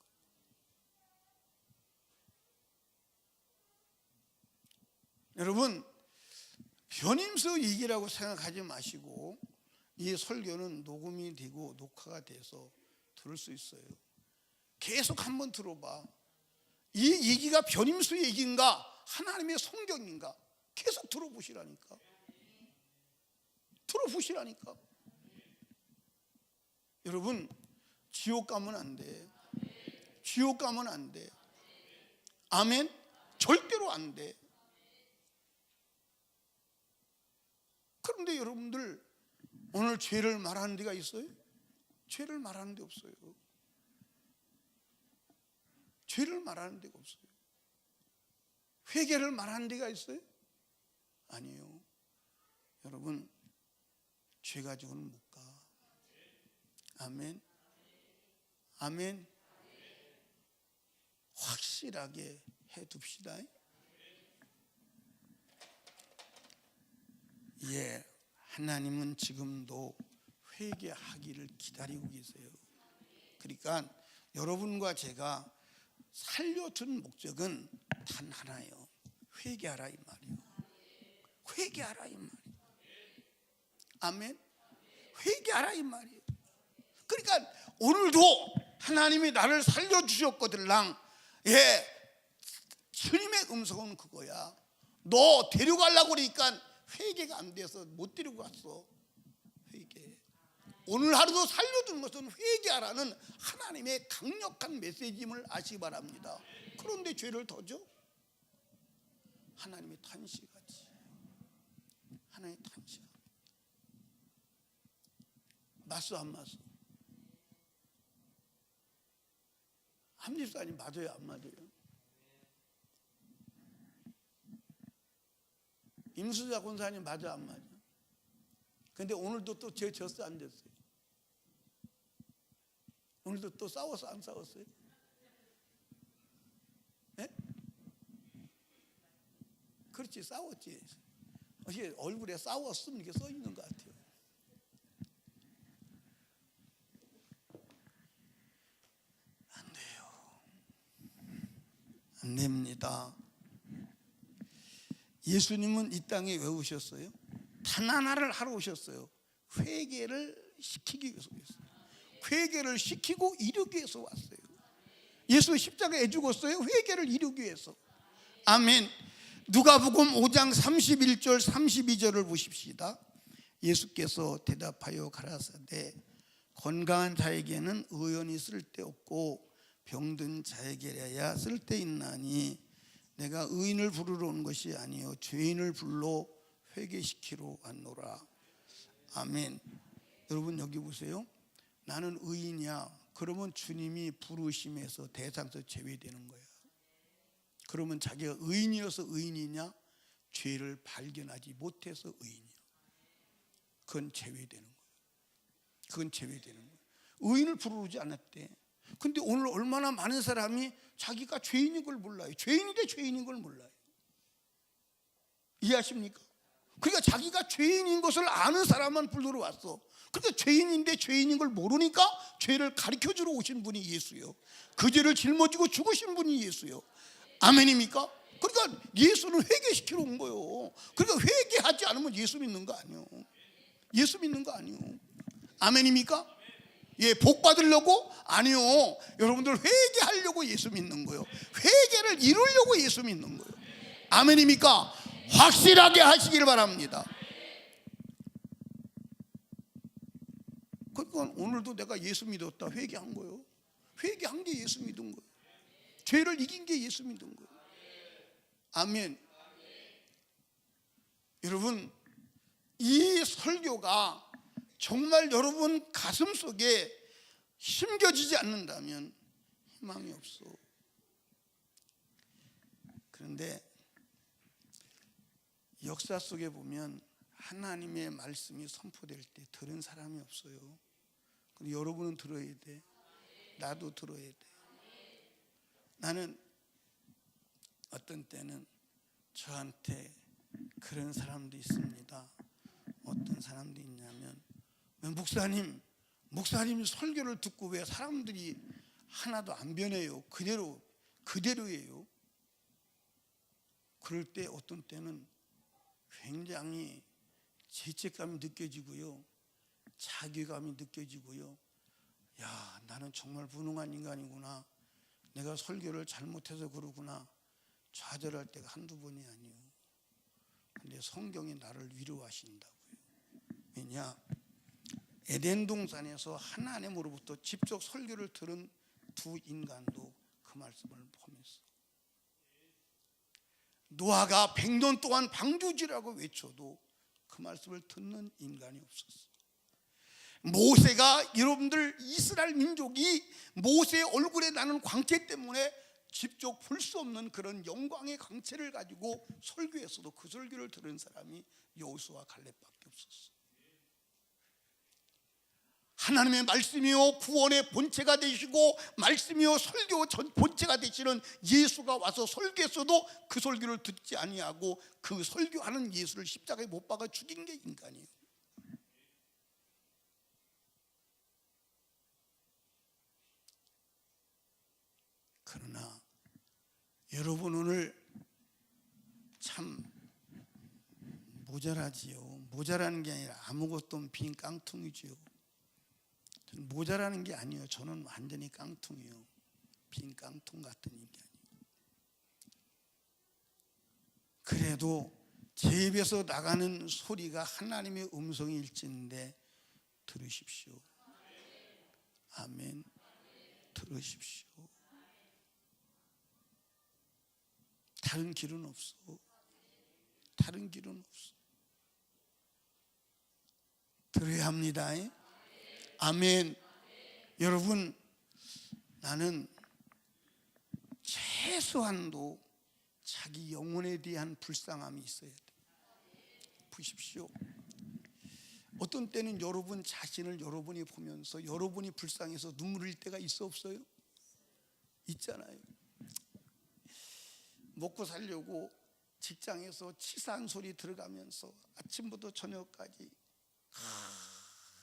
여러분, 변임수 얘기라고 생각하지 마시고 이 설교는 녹음이 되고 녹화가 돼서 들을 수 있어요. 계속 한번 들어봐. 이 얘기가 변임수 얘기인가 하나님의 성경인가 계속 들어보시라니까. 들어보시라니까. 여러분, 지옥 가면 안 돼. 지옥 가면 안 돼. 아멘? 절대로 안 돼. 그런데 여러분들 오늘 죄를 말하는 데가 있어요? 죄를 말하는 데 없어요. 죄를 말하는 데가 없어요. 회개를 말하는 데가 있어요? 아니에요. 여러분, 죄 가지고는 못 가. 아멘. 아멘. 확실하게 해둡시다. 예, 하나님은 지금도 회개하기를 기다리고 계세요. 그러니까 여러분과 제가 살려준 목적은 단 하나예요. 회개하라 이 말이에요. 회개하라 이 말이에요. 아멘. 회개하라 이 말이에요. 그러니까 오늘도 하나님이 나를 살려주셨거들랑, 예, 주님의 음성은 그거야. 너 데려가려고 그러니까 회개가 안 돼서 못 데리고 갔어. 회개. 오늘 하루도 살려준 것은 회개하라는 하나님의 강력한 메시지임을 아시기 바랍니다. 그런데 죄를 더 줘? 하나님의 탄식하지. 하나님의 탄식. 맞소 안 맞소? 함집사님 맞아요 안 맞아요? 임수자 권사님 맞아 안 맞아? 근데 오늘도 또 죄 졌어 안 졌어요? 오늘도 또 싸웠어 안 싸웠어요? 네? 그렇지, 싸웠지. 얼굴에 싸웠음 이렇게 써 있는 것 같아요. 안 돼요. 안 됩니다. 예수님은 이 땅에 왜 오셨어요? 단 하나를 하러 오셨어요. 회개를 시키기 위해서 오셨어요. 회개를 시키고 이루기 위해서 왔어요. 예수 십자가에 죽었어요. 회개를 이루기 위해서. 아멘. 누가복음 5장 31절 32절을 보십시다. 예수께서 대답하여 가라사대 건강한 자에게는 의원이 쓸데없고 병든 자에게야 쓸데있나니 내가 의인을 부르러 온 것이 아니요 죄인을 불러 회개시키러 왔노라. 아멘. 여러분 여기 보세요. 나는 의인이야. 그러면 주님이 부르심에서 대상에서 제외되는 거야. 그러면 자기가 의인이어서 의인이냐? 죄를 발견하지 못해서 의인이야. 그건 제외되는 거야. 그건 제외되는 거야. 의인을 부르지 않았대. 근데 오늘 얼마나 많은 사람이 자기가 죄인인 걸 몰라요. 죄인인데 죄인인 걸 몰라요. 이해하십니까? 그러니까 자기가 죄인인 것을 아는 사람만 부르러 왔어. 그러니까 죄인인데 죄인인 걸 모르니까 죄를 가르쳐주러 오신 분이 예수요. 그 죄를 짊어지고 죽으신 분이 예수요. 아멘입니까? 그러니까 예수는 회개시키러 온 거예요. 그러니까 회개하지 않으면 예수 믿는 거 아니에요. 예수 믿는 거 아니에요. 아멘입니까? 예, 복 받으려고? 아니요. 여러분들 회개하려고 예수 믿는 거예요. 회개를 이루려고 예수 믿는 거예요. 아멘입니까? 확실하게 하시길 바랍니다. 그러니까 오늘도 내가 예수 믿었다 회개한 거예요. 회개한 게 예수 믿은 거예요. 죄를 이긴 게 예수 믿은 거예요. 아멘. 여러분, 이 설교가 정말 여러분 가슴 속에 심겨지지 않는다면 희망이 없어. 그런데 역사 속에 보면 하나님의 말씀이 선포될 때 들은 사람이 없어요. 근데 여러분은 들어야 돼. 나도 들어야 돼. 나는 어떤 때는 저한테 그런 사람도 있습니다. 어떤 사람도 있냐면, 목사님 설교를 듣고 왜 사람들이 하나도 안 변해요? 그대로예요. 그럴 때 어떤 때는 굉장히 죄책감이 느껴지고요, 자괴감이 느껴지고요. 야, 나는 정말 무능한 인간이구나, 내가 설교를 잘못해서 그러구나, 좌절할 때가 한두 번이 아니에요. 근데 성경이 나를 위로하신다고요. 왜냐? 에덴 동산에서 하나님으로부터 직접 설교를 들은 두 인간도 그 말씀을 보면서, 노아가 100년 동안 방주지라고 외쳐도 그 말씀을 듣는 인간이 없었어요. 모세가, 여러분들 이스라엘 민족이 모세의 얼굴에 나는 광채 때문에 직접 볼 수 없는 그런 영광의 광채를 가지고 설교했어도 그 설교를 들은 사람이 여호수아 갈렙밖에 없었어요. 하나님의 말씀이요 구원의 본체가 되시고 말씀이요 설교 본체가 되시는 예수가 와서 설교했어도 그 설교를 듣지 아니하고 그 설교하는 예수를 십자가에 못 박아 죽인 게 인간이에요. 그러나 여러분 오늘 참 모자라지요. 모자라는 게 아니라 아무것도 없는 빈 깡통이지요. 저는 모자라는 게 아니에요. 저는 완전히 깡통이에요. 빈 깡통 같은 인간이에요. 그래도 제 입에서 나가는 소리가 하나님의 음성일진데 들으십시오. 아멘. 들으십시오. 다른 길은 없어. 다른 길은 없어. 들어야 합니다. 아멘. 여러분, 나는 최소한도 자기 영혼에 대한 불쌍함이 있어야 돼. 보십시오. 어떤 때는 여러분 자신을 여러분이 보면서 여러분이 불쌍해서 눈물 흘릴 때가 있어 없어요? 있잖아요. 먹고 살려고 직장에서 치사한 소리 들어가면서 아침부터 저녁까지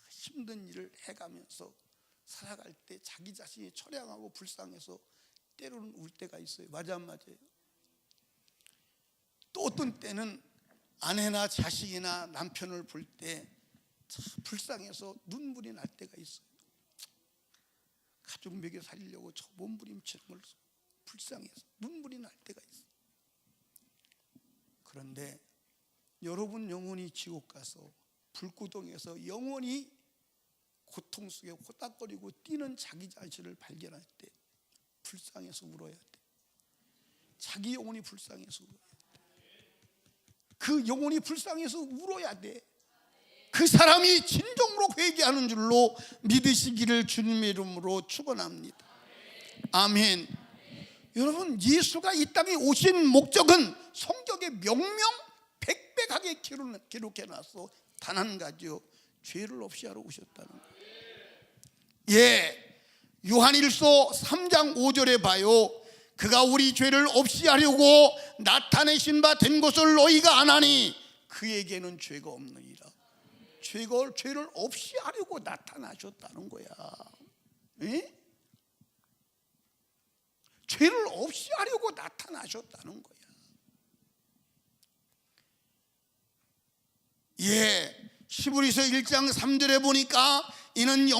힘든 일을 해가면서 살아갈 때 자기 자신이 처량하고 불쌍해서 때로는 울 때가 있어요. 맞아 안 맞아요? 또 어떤 때는 아내나 자식이나 남편을 볼 때 불쌍해서 눈물이 날 때가 있어요. 가족 먹여 살리려고 저 몸부림치는 불쌍해서 눈물이 날 때가 있어요. 그런데 여러분 영혼이 지옥 가서 불구덩이에서 영원히 고통 속에 호닥거리고 뛰는 자기 자신을 발견할 때 불쌍해서 울어야 돼. 자기 영혼이 불쌍해서 울어야 돼. 그 영혼이 불쌍해서 울어야 돼. 그 사람이 진정으로 회개하는 줄로 믿으시기를 주님의 이름으로 축원합니다. 아멘. 여러분, 예수가 이 땅에 오신 목적은 성경에 명명백백하게 기록해놨어. 단 한 가지요, 죄를 없이 하러 오셨다는 거예요. 예, 요한일서 3장 5절에 봐요. 그가 우리 죄를 없이 하려고 나타내신 바 된 것을 너희가 아나니 그에게는 죄가 없느니라. 죄를 없이 하려고 나타나셨다는 거야. 예? 죄를 없이 하려고 나타나셨다는 거야. 예, 히브리서 1장 3절에 보니까 이는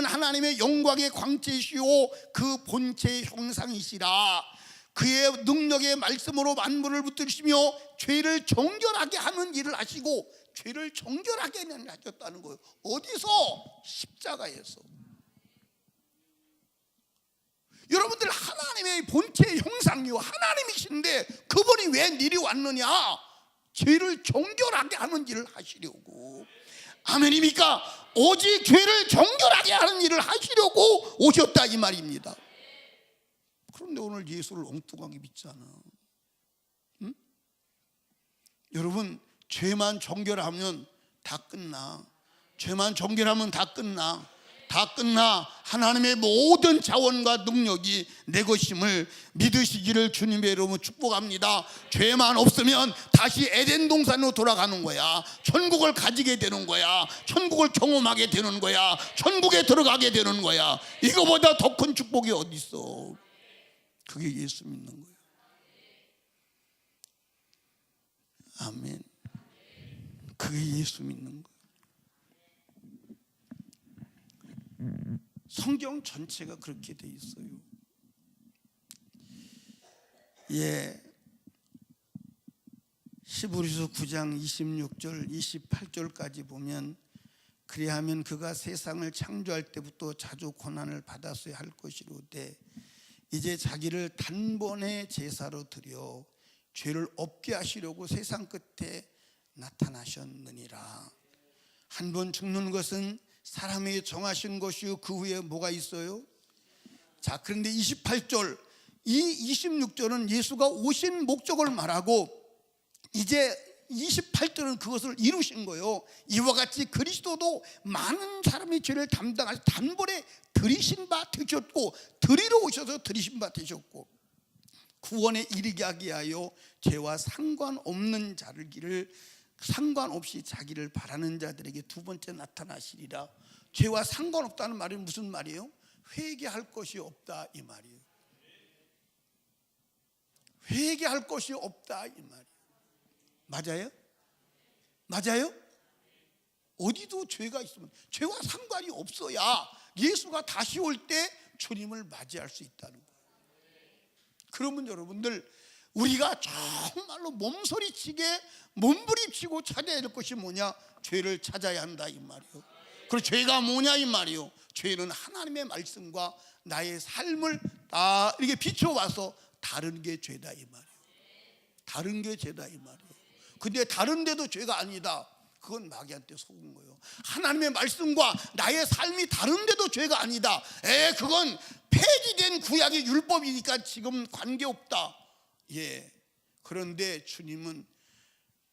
하나님의 영광의 광채시요 그 본체의 형상이시라. 그의 능력의 말씀으로 만물을 붙드시며 죄를 정결하게 하는 일을 하시고, 죄를 정결하게 하셨다는 거예요. 어디서? 십자가에서. 여러분들, 하나님의 본체의 형상이요 하나님이신데 그분이 왜 내려왔느냐? 죄를 정결하게 하는 일을 하시려고. 아멘입니까? 오직 죄를 정결하게 하는 일을 하시려고 오셨다 이 말입니다. 그런데 오늘 예수를 엉뚱하게 믿잖아. 응? 여러분, 죄만 정결하면 다 끝나. 죄만 정결하면 다 끝나. 다 끝나 하나님의 모든 자원과 능력이 내 것임을 믿으시기를 주님의 이름으로 축복합니다. 죄만 없으면 다시 에덴 동산으로 돌아가는 거야. 천국을 가지게 되는 거야. 천국을 경험하게 되는 거야. 천국에 들어가게 되는 거야. 이거보다 더 큰 축복이 어디 있어? 그게 예수 믿는 거예요. 아멘. 그게 예수 믿는 거예요. 성경 전체가 그렇게 돼 있어요. 예, 히브리서 9장 26절 28절까지 보면 그리하면 그가 세상을 창조할 때부터 자주 고난을 받았어야 할 것이로되 이제 자기를 단번에 제사로 드려 죄를 없게 하시려고 세상 끝에 나타나셨느니라. 한 번 죽는 것은 사람에게 정하신 것이요 그 후에 뭐가 있어요? 자, 그런데 28절 이 26절은 예수가 오신 목적을 말하고 이제 28절은 그것을 이루신 거예요. 이와 같이 그리스도도 많은 사람의 죄를 담당하셔 단번에 들이신 바 되셨고 들이러 오셔서 들이신 바 되셨고 구원에 이르게 하기 위하여 죄와 상관없는 자를 상관없이 자기를 바라는 자들에게 두 번째 나타나시리라. 죄와 상관없다는 말이 무슨 말이에요? 회개할 것이 없다 이 말이에요. 회개할 것이 없다 이 말이에요. 맞아요? 맞아요? 어디도 죄가 있으면 죄와 상관이 없어야 예수가 다시 올 때 주님을 맞이할 수 있다는 거예요. 그러면 여러분들 우리가 정말로 몸서리치게 몸부림치고 찾아야 될 것이 뭐냐? 죄를 찾아야 한다 이 말이에요. 그리고 죄가 뭐냐 이 말이에요. 죄는 하나님의 말씀과 나의 삶을 다 이렇게 비춰와서 다른 게 죄다 이 말이에요. 다른 게 죄다 이 말이에요. 근데 다른데도 죄가 아니다. 그건 마귀한테 속은 거예요. 하나님의 말씀과 나의 삶이 다른데도 죄가 아니다. 그건 폐지된 구약의 율법이니까 지금 관계없다. 예. 그런데 주님은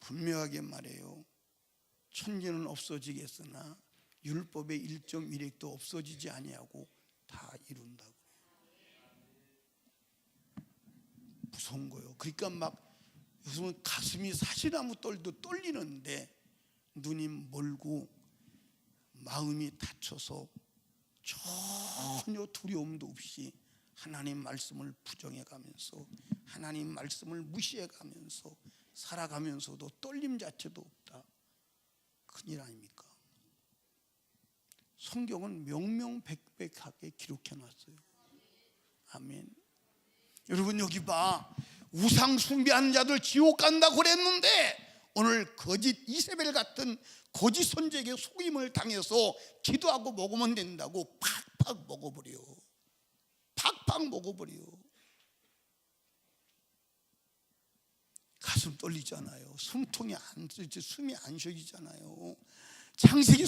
분명하게 말해요. 천지는 없어지겠으나 율법의 1.1획도 없어지지 아니하고 다 이룬다고. 무서운 거예요. 그러니까 막 요즘은 가슴이 사시나무 떨도 떨리는데 눈이 멀고 마음이 닫혀서 전혀 두려움도 없이 하나님 말씀을 부정해가면서 하나님 말씀을 무시해가면서 살아가면서도 떨림 자체도 없다. 큰일 아닙니까? 성경은 명명백백하게 기록해놨어요. 아멘. 여러분 여기 봐. 우상 숭배하는 자들 지옥 간다고 그랬는데 오늘 거짓 이세벨 같은 거짓 선지에게 속임을 당해서 기도하고 먹으면 된다고 팍팍 먹어버려. 팍팍 먹어버려. 가슴 떨리잖아요. 숨통이 안 쓰지, 숨이 안 쉬어지잖아요. 창세기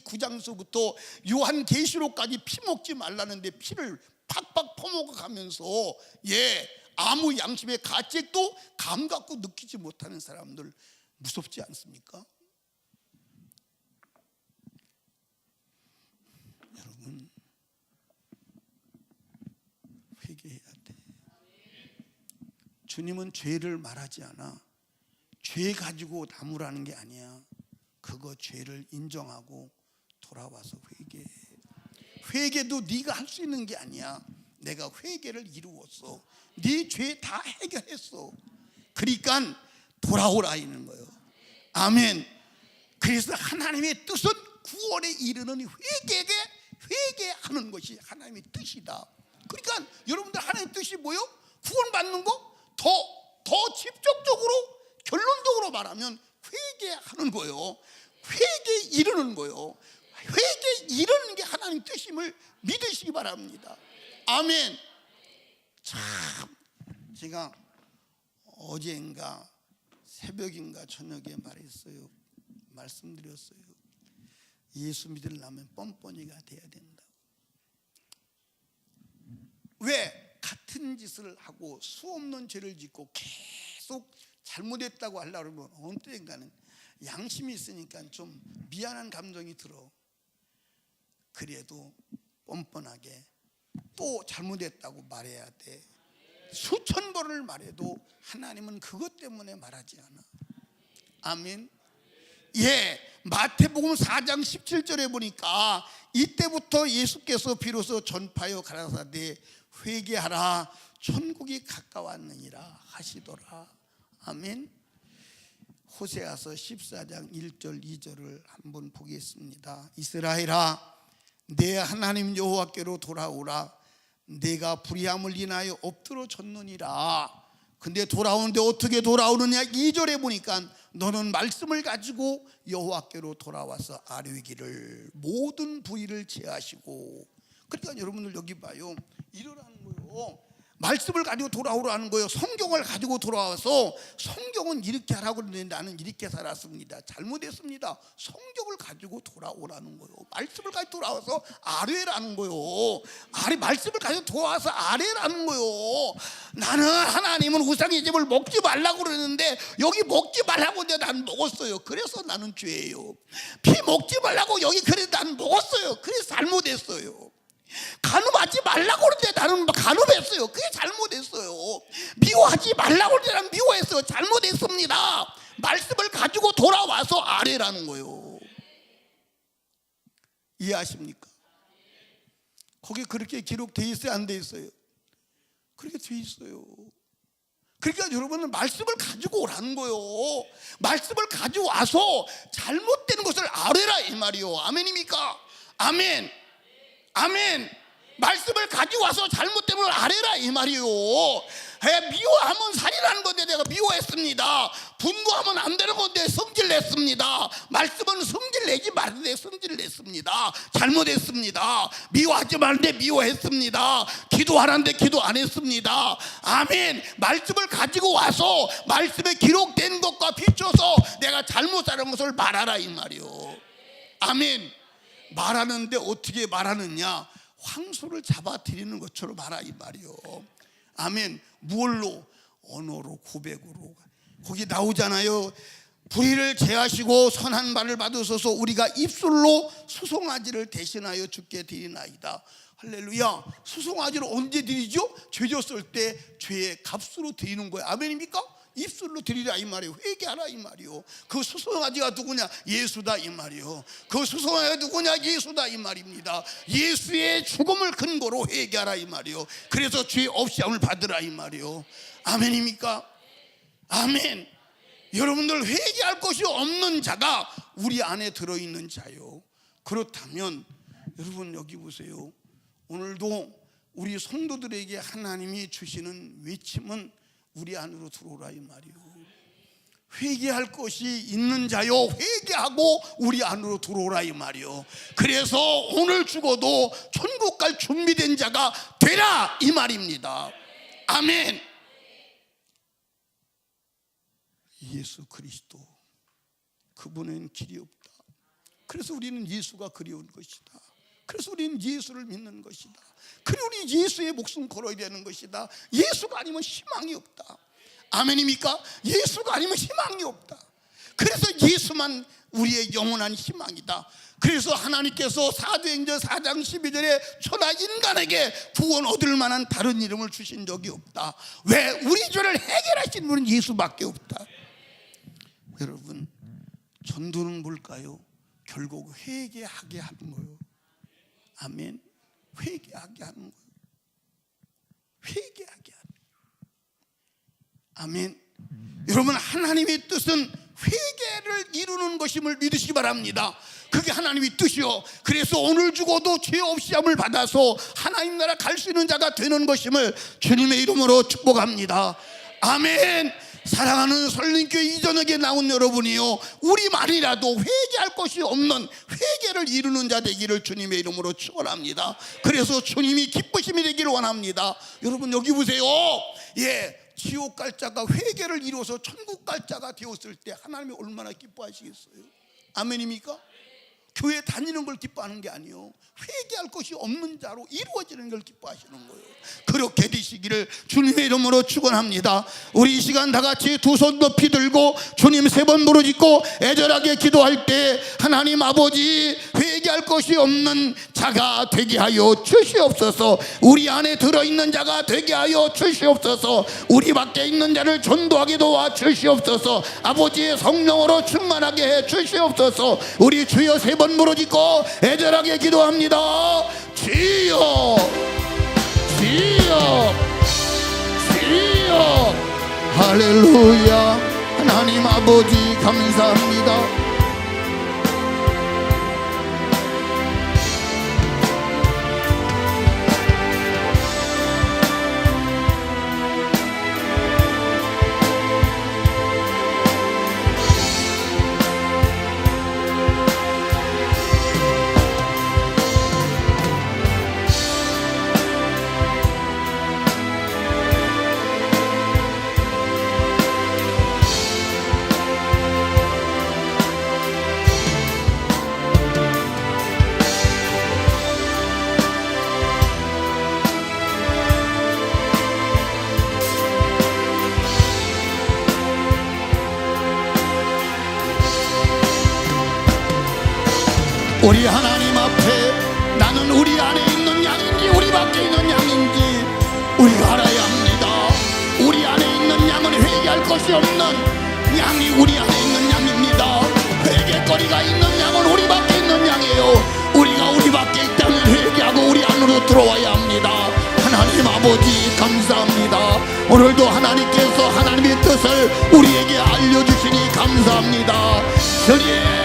9장서부터 요한계시록까지 피 먹지 말라는데 피를 팍팍 퍼먹어가면서 아무 양심의 가책도 감 갖고 느끼지 못하는 사람들 무섭지 않습니까? 여러분 회개해야 돼. 주님은 죄를 말하지 않아. 죄 가지고 나무라는 게 아니야. 그거 죄를 인정하고 돌아와서 회개해. 회개도 네가 할 수 있는 게 아니야. 내가 회개를 이루었어. 네 죄 다 해결했어. 그러니까 돌아오라 있는 거예요. 아멘. 그래서 하나님의 뜻은 구원에 이르는 회개하는 것이 하나님의 뜻이다. 그러니까 여러분들 하나님의 뜻이 뭐요? 구원받는 거? 더 직접적으로 결론적으로 말하면 회개하는 거예요. 회개에 이르는 거예요. 회개에 이르는 게 하나님 뜻임을 믿으시기 바랍니다. 아멘. 참 제가 어제인가 새벽인가 저녁에 말씀드렸어요. 예수 믿으려면 뻔뻔이가 돼야 된다. 왜? 같은 짓을 하고 수없는 죄를 짓고 계속 잘못했다고 하려고 하면 어느 때인가는 양심이 있으니까 좀 미안한 감정이 들어. 그래도 뻔뻔하게 또 잘못했다고 말해야 돼. 수천 번을 말해도 하나님은 그것 때문에 말하지 않아. 아멘. 예, 마태복음 4장 17절에 보니까 이때부터 예수께서 비로소 전파하여 가라사대 회개하라 천국이 가까웠느니라 하시더라. 아멘. 호세아서 14장 1절 2절을 한번 보겠습니다. 이스라엘아 내 하나님 여호와께로 돌아오라. 내가 불의함을 인하여 엎드러 졌느니라. 근데 돌아오는데 어떻게 돌아오느냐? 2절에 보니까 너는 말씀을 가지고 여호와께로 돌아와서 아뢰기를 모든 부의를 제하시고. 그러니까 여러분들 여기 봐요. 이러라는 거예요. 말씀을 가지고 돌아오라는 거예요. 성경을 가지고 돌아와서 성경은 이렇게 하라고 그러는데 나는 이렇게 살았습니다. 잘못했습니다. 성경을 가지고 돌아오라는 거예요. 말씀을 가지고 돌아와서 아뢰라는 거예요. 말씀을 가지고 돌아와서 아뢰라는 거예요. 나는 하나님은 우상의 집을 먹지 말라고 그러는데 여기 먹지 말라고 하는데 난 먹었어요. 그래서 나는 죄예요. 피 먹지 말라고 여기 그래서 난 먹었어요. 그래서 잘못했어요. 간음하지 말라고 그러는데 나는 간음했어요. 그게 잘못했어요. 미워하지 말라고 그러는데 나는 미워했어요. 잘못했습니다. 말씀을 가지고 돌아와서 아뢰라는 거예요. 이해하십니까? 거기 그렇게 기록되어 있어요? 안 되어 있어요? 그렇게 되어 있어요. 그러니까 여러분은 말씀을 가지고 오라는 거예요. 말씀을 가지고 와서 잘못된 것을 아뢰라 이 말이요. 아멘입니까? 아멘. 아멘. 말씀을 가지고 와서 잘못된 걸 아뢰라 이 말이요. 미워하면 살인하는 건데 내가 미워했습니다. 분노하면 안 되는 건데 성질 냈습니다. 말씀은 성질 내지 말는데 성질을 냈습니다. 잘못했습니다. 미워하지 말는데 미워했습니다. 기도하라는데 기도 안 했습니다. 아멘. 말씀을 가지고 와서 말씀에 기록된 것과 비춰서 내가 잘못 살은 것을 말하라 이 말이요. 아멘. 말하는데 어떻게 말하느냐? 황소를 잡아 드리는 것처럼 말하 이 말이요. 아멘. 무얼로? 언어로, 고백으로. 거기 나오잖아요. 불의를 제하시고 선한 말을 받으소서. 우리가 입술로 수송아지를 대신하여 주께 드리나이다. 할렐루야. 수송아지를 언제 드리죠? 죄 졌을 때 죄의 값으로 드리는 거예요. 아멘입니까? 입술로 드리라 이 말이에요. 회개하라 이 말이요. 그 수송아지가 누구냐? 예수다 이 말이요. 그 수송아지가 누구냐? 예수다 이 말입니다. 예수의 죽음을 근거로 회개하라 이 말이요. 그래서 죄 없이함을 받으라 이 말이요. 아멘입니까? 아멘. 여러분들 회개할 것이 없는 자가 우리 안에 들어있는 자요. 그렇다면 여러분 여기 보세요. 오늘도 우리 성도들에게 하나님이 주시는 외침은 우리 안으로 들어오라 이 말이요. 회개할 것이 있는 자요 회개하고 우리 안으로 들어오라 이 말이요. 그래서 오늘 죽어도 천국 갈 준비된 자가 되라 이 말입니다. 아멘. 예수 그리스도 그분은 길이 없다. 그래서 우리는 예수가 그리운 것이다. 그래서 우리는 예수를 믿는 것이다. 그리고 우리 예수의 목숨 걸어야 되는 것이다. 예수가 아니면 희망이 없다. 아멘입니까? 예수가 아니면 희망이 없다. 그래서 예수만 우리의 영원한 희망이다. 그래서 하나님께서 사도행전 4장 12절에 천하 인간에게 구원 얻을 만한 다른 이름을 주신 적이 없다. 왜? 우리 죄를 해결하신 분은 예수밖에 없다. 여러분 전도는 뭘까요? 결국 회개하게 하는 거예요. 아멘. 회개하게 하는 거예요. 회개하게 하는 거예요. 아멘. 여러분 하나님의 뜻은 회개를 이루는 것임을 믿으시기 바랍니다. 그게 하나님의 뜻이요. 그래서 오늘 죽어도 죄 없이 함을 받아서 하나님 나라 갈 수 있는 자가 되는 것임을 주님의 이름으로 축복합니다. 아멘. 사랑하는 설린교회 이전역에 나온 여러분이요, 우리만이라도 회개할 것이 없는 회개를 이루는 자 되기를 주님의 이름으로 축원합니다. 그래서 주님이 기쁘심이 되기를 원합니다. 여러분 여기 보세요. 예, 지옥 갈 자가 회개를 이루어서 천국 갈 자가 되었을 때 하나님이 얼마나 기뻐하시겠어요? 아멘입니까? 교회 다니는 걸 기뻐하는 게 아니에요. 회개할 것이 없는 자로 이루어지는 걸 기뻐하시는 거예요. 그렇게 되시기를 주님의 이름으로 축원합니다. 우리 이 시간 다 같이 두 손 높이 들고 주님 3번 부르짖고 애절하게 기도할 때 하나님 아버지, 회개할 것이 없는 자가 되게 하여 주시옵소서. 우리 안에 들어있는 자가 되게 하여 주시옵소서. 우리 밖에 있는 자를 전도하게 도와 주시옵소서. 아버지의 성령으로 충만하게 해 주시옵소서. 우리 주여 3번 부르짖고 애절하게 기도합니다. 주여, 주여, 주여. 할렐루야. 하나님 아버지 감사합니다. 우리 하나님 앞에 나는 우리 안에 있는 양인지 우리 밖에 있는 양인지 우리가 알아야 합니다. 우리 안에 있는 양은 회개할 것이 없는 양이 우리 안에 있는 양입니다. 회개거리가 있는 양은 우리 밖에 있는 양이에요. 우리가 우리 밖에 있다면 회개하고 우리 안으로 들어와야 합니다. 하나님 아버지 감사합니다. 오늘도 하나님께서 하나님의 뜻을 우리에게 알려주시니 감사합니다. 주님,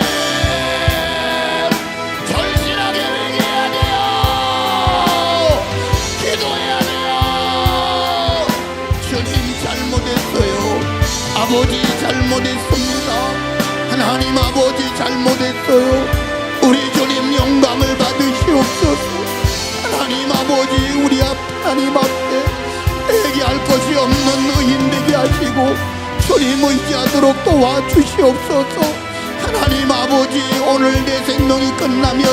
아버지 잘못했습니다. 하나님 아버지 잘못했어요. 우리 주님 영광을 받으시옵소서. 하나님 아버지, 우리 하나님 앞에 회개할 것이 없는 의인 되게 하시고 주님 의지하도록 도와주시옵소서. 하나님 아버지, 오늘 내 생명이 끝나면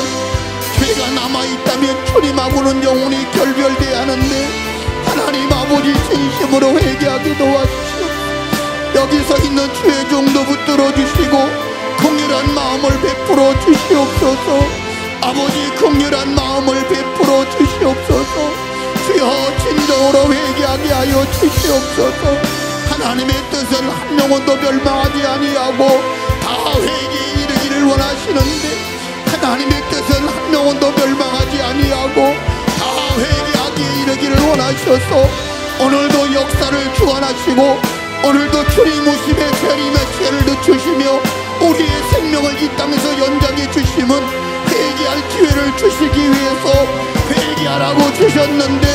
죄가 남아있다면 주님하고는 영원히 결별돼야 하는데 하나님 아버지 진심으로 회개하게 도와주시옵소서. 여기서 있는 주의 종도 붙들어 주시고 긍휼한 마음을 베풀어 주시옵소서. 아버지, 긍휼한 마음을 베풀어 주시옵소서. 주여, 진정으로 회개하게 하여 주시옵소서. 하나님의 뜻은 한 영혼도 멸망하지 아니하고 다 회개에 이르기를 원하시는데 하나님의 뜻은 한 영혼도 멸망하지 아니하고 다 회개하기에 이르기를 원하셔서 오늘도 역사를 주관하시고 오늘도 주님 오심에 세림의 죄를 늦추시며 우리의 생명을 이 땅에서 연장해 주심은 회개할 기회를 주시기 위해서 회개하라고 주셨는데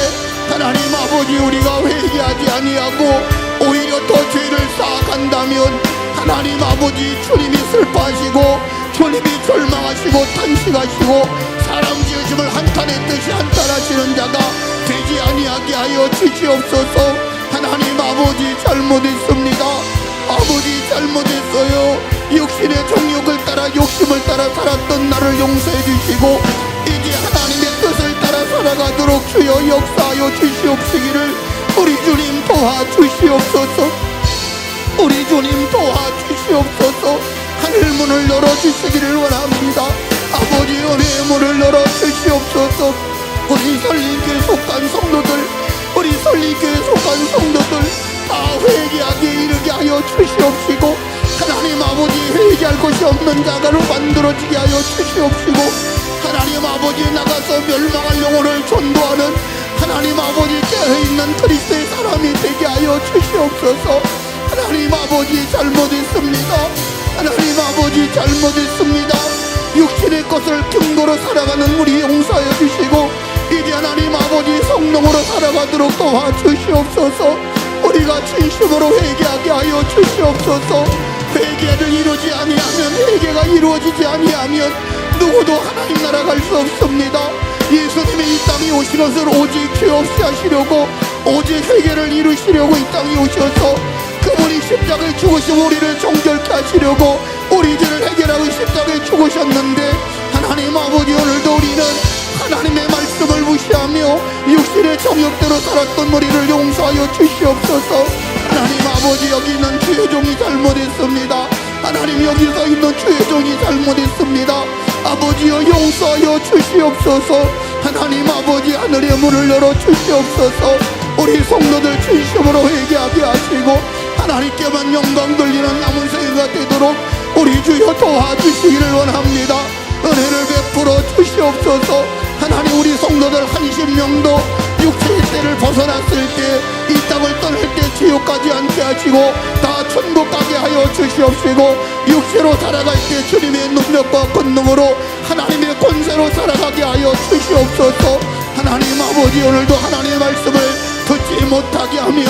하나님 아버지, 우리가 회개하지 아니하고 오히려 더 죄를 쌓아간다면 하나님 아버지, 주님이 슬퍼하시고 주님이 절망하시고 탄식하시고 사람 지으심을 한탄했듯이 한탄하시는 자가 되지 아니하게 하여 주시옵소서. 하나님 아버지, 잘못했습니다. 아버지, 잘못했어요. 육신의 정욕을 따라 욕심을 따라 살았던 나를 용서해 주시고 이제 하나님의 뜻을 따라 살아가도록 주여 역사하여 주시옵시기를 우리 주님 도와주시옵소서. 우리 주님 도와주시옵소서. 하늘문을 열어주시기를 원합니다. 아버지, 은혜의 문을 열어주시옵소서. 우리 설림교회 속한 성도들, 우리 설림교회 속한 성도들 다 회개하게 이르게 하여 주시옵시고 하나님 아버지, 회개할 것이 없는 자가로 만들어지게 하여 주시옵시고 하나님 아버지, 나가서 멸망할 영혼을 전도하는 하나님 아버지, 깨어있는 그리스도의 사람이 되게 하여 주시옵소서. 하나님 아버지, 잘못했습니다. 하나님 아버지, 잘못했습니다. 육신의 것을 근거로 살아가는 우리 용서해 주시고 이제 하나님 아버지, 성령으로 살아가도록 도와주시옵소서. 우리가 진심으로 회개하게 하여 주시옵소서. 회개를 이루지 아니하면, 회개가 이루어지지 아니하면 누구도 하나님 나라 갈 수 없습니다. 예수님이 이 땅에 오신 것을 오직 죄 없이 하시려고, 오직 회개를 이루시려고 이 땅에 오셔서 그분이 십자가에 죽으시고 우리를 정결케 하시려고 우리 죄를 해결하고 십자가에 죽으셨는데 하나님 아버지, 오늘도 우리는 하나님의 말씀을 무시하며 육신의 정욕대로 살았던 우리를 용서하여 주시옵소서. 하나님 아버지, 여기 있는 주의 종이 잘못했습니다. 하나님, 여기서 있는 주의 종이 잘못했습니다. 아버지여, 용서하여 주시옵소서. 하나님 아버지, 하늘의 문을 열어 주시옵소서. 우리 성도들 진심으로 회개하게 하시고 하나님께만 영광 돌리는 남은 생애가 되도록 우리 주여 도와주시기를 원합니다. 은혜를 베풀어 주시옵소서. 하나님, 우리 성도들 한심령도 육체의 때를 벗어났을 때, 이 땅을 떠날 때 지옥 가지 않게 하시고 다 천국 가게 하여 주시옵시고, 육체로 살아갈 때 주님의 능력과 권능으로 하나님의 권세로 살아가게 하여 주시옵소서. 하나님 아버지, 오늘도 하나님의 말씀을 듣지 못하게 하며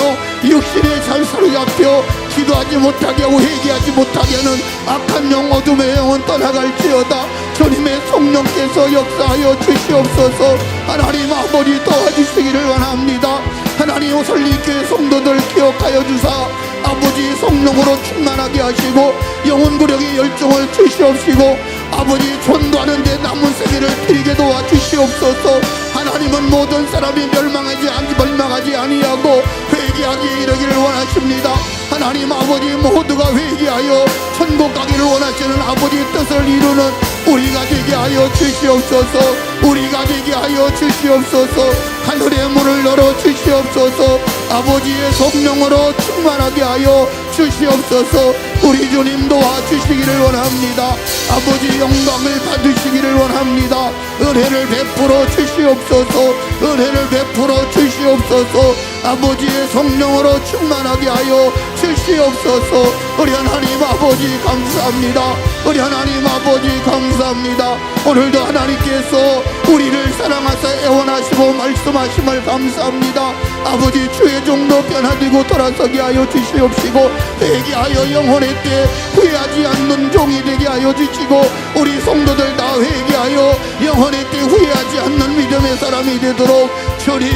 육신의 잘 사로잡혀 기도하지 못하게 하고 회개하지 못하게 하는 악한 영, 어둠의 영은 떠나갈지어다. 주님의 성령께서 역사하여 주시옵소서. 하나님 아버지, 도와주시기를 원합니다. 하나님, 설리교회 성도들 기억하여 주사 아버지 성령으로 충만하게 하시고 영혼구력의 열정을 주시옵시고 아버지, 전도하는데 남은 세계를 드리게 도와주시옵소서. 하나님은 모든 사람이 멸망하지 아니하고 회개하기 이르기를 원하십니다. 하나님 아버지, 모두가 회개하여 천국 가기를 원하시는 아버지의 뜻을 이루는 우리가 되게 하여 주시옵소서. 우리가 되게 하여 주시옵소서. 하늘의 문을 열어 주시옵소서. 아버지의 성령으로 충만하게 하여 주시옵소서. 우리 주님 도와주시기를 원합니다. 아버지, 영광을 받으시기를 원합니다. 은혜를 베풀어 주시옵소서. 은혜를 베풀어 주시옵소서. 아버지의 성령으로 충만하게 하여 주시옵소서. 우리 하나님 아버지 감사합니다. 우리 하나님 아버지 감사합니다. 오늘도 하나님께서 우리를 사랑하사 애원하시고 말씀하심을 감사합니다. 아버지, 주의 종도 변화되고 돌아서게 하여 주시옵시고 회개하여 영혼의 때 후회하지 않는 종이 되게 하여 주시고 우리 성도들 다 회개하여 영혼의 때 후회하지 않는 믿음의 사람이 되도록 주님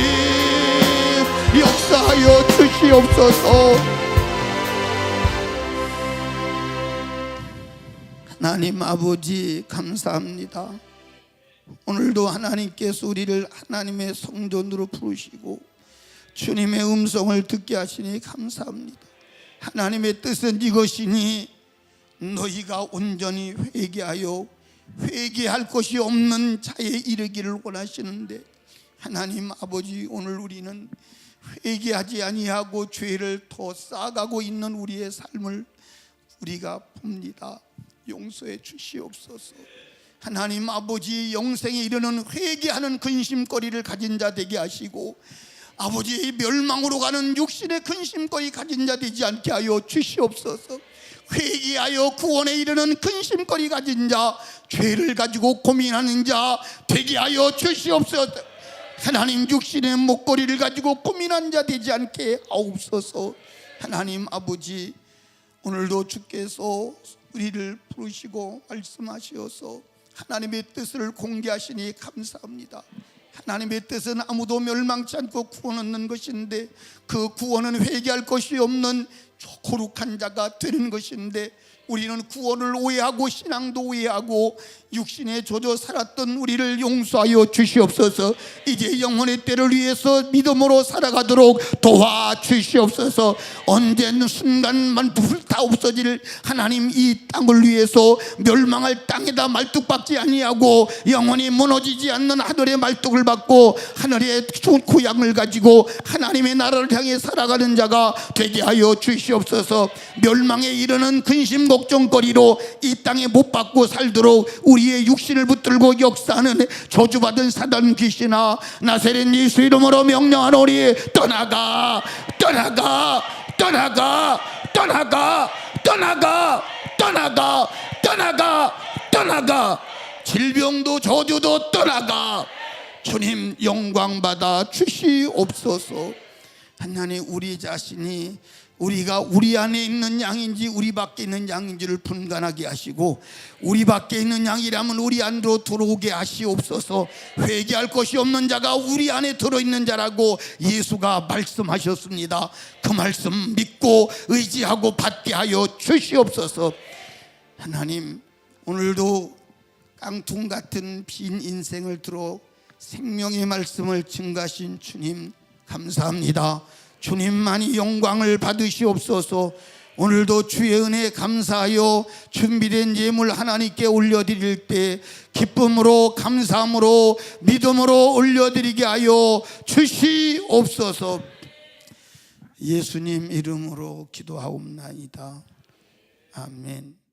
역사하여 주시옵소서. 하나님 아버지 감사합니다. 오늘도 하나님께서 우리를 하나님의 성전으로 부르시고 주님의 음성을 듣게 하시니 감사합니다. 하나님의 뜻은 이것이니 너희가 온전히 회개하여 회개할 것이 없는 자에 이르기를 원하시는데, 하나님 아버지, 오늘 우리는 회개하지 아니하고 죄를 더 쌓아가고 있는 우리의 삶을 우리가 봅니다. 용서해 주시옵소서. 하나님 아버지, 영생에 이르는 회개하는 근심거리를 가진 자 되게 하시고 아버지, 멸망으로 가는 육신의 근심거리 가진 자 되지 않게 하여 주시옵소서. 회개하여 구원에 이르는 근심거리 가진 자, 죄를 가지고 고민하는 자 되게 하여 주시옵소서. 하나님, 육신의 목걸이를 가지고 고민한 자 되지 않게 하옵소서. 하나님 아버지, 오늘도 주께서 우리를 부르시고 말씀하시어서 하나님의 뜻을 공개하시니 감사합니다. 하나님의 뜻은 아무도 멸망치 않고 구원 얻는 것인데, 그 구원은 회개할 것이 없는 거룩한 자가 되는 것인데, 우리는 구원을 오해하고 신앙도 오해하고 육신에 젖어 살았던 우리를 용서하여 주시옵소서. 이제 영혼의 때를 위해서 믿음으로 살아가도록 도와주시옵소서. 언제는 순간만 불타 없어질 하나님, 이 땅을 위해서 멸망할 땅에다 말뚝박지 아니하고 영원히 무너지지 않는 하늘의 말뚝을 받고 하늘의 구양을 가지고 하나님의 나라를 향해 살아가는 자가 되게 하여 주시옵소서. 멸망에 이르는 근심 걱정거리로 이 땅에 못 박고 살도록 우리의 육신을 붙들고 역사하는 저주받은 사단 귀신아, 나사렛 예수 이름으로 명령하노니 떠나가, 떠나가, 떠나가, 떠나가, 떠나가, 떠나가, 떠나가, 떠나가. 질병도 저주도 떠나가. 주님 영광 받아 주시옵소서. 하나님, 우리 자신이 우리가 우리 안에 있는 양인지 우리 밖에 있는 양인지를 분간하게 하시고, 우리 밖에 있는 양이라면 우리 안으로 들어오게 하시옵소서. 회개할 것이 없는 자가 우리 안에 들어있는 자라고 예수가 말씀하셨습니다. 그 말씀 믿고 의지하고 받게 하여 주시옵소서. 하나님, 오늘도 깡통 같은 빈 인생을 들어 생명의 말씀을 증가하신 주님 감사합니다. 주님만이 영광을 받으시옵소서. 오늘도 주의 은혜에 감사하여 준비된 예물 하나님께 올려드릴 때 기쁨으로 감사함으로 믿음으로 올려드리게 하여 주시옵소서. 예수님 이름으로 기도하옵나이다. 아멘.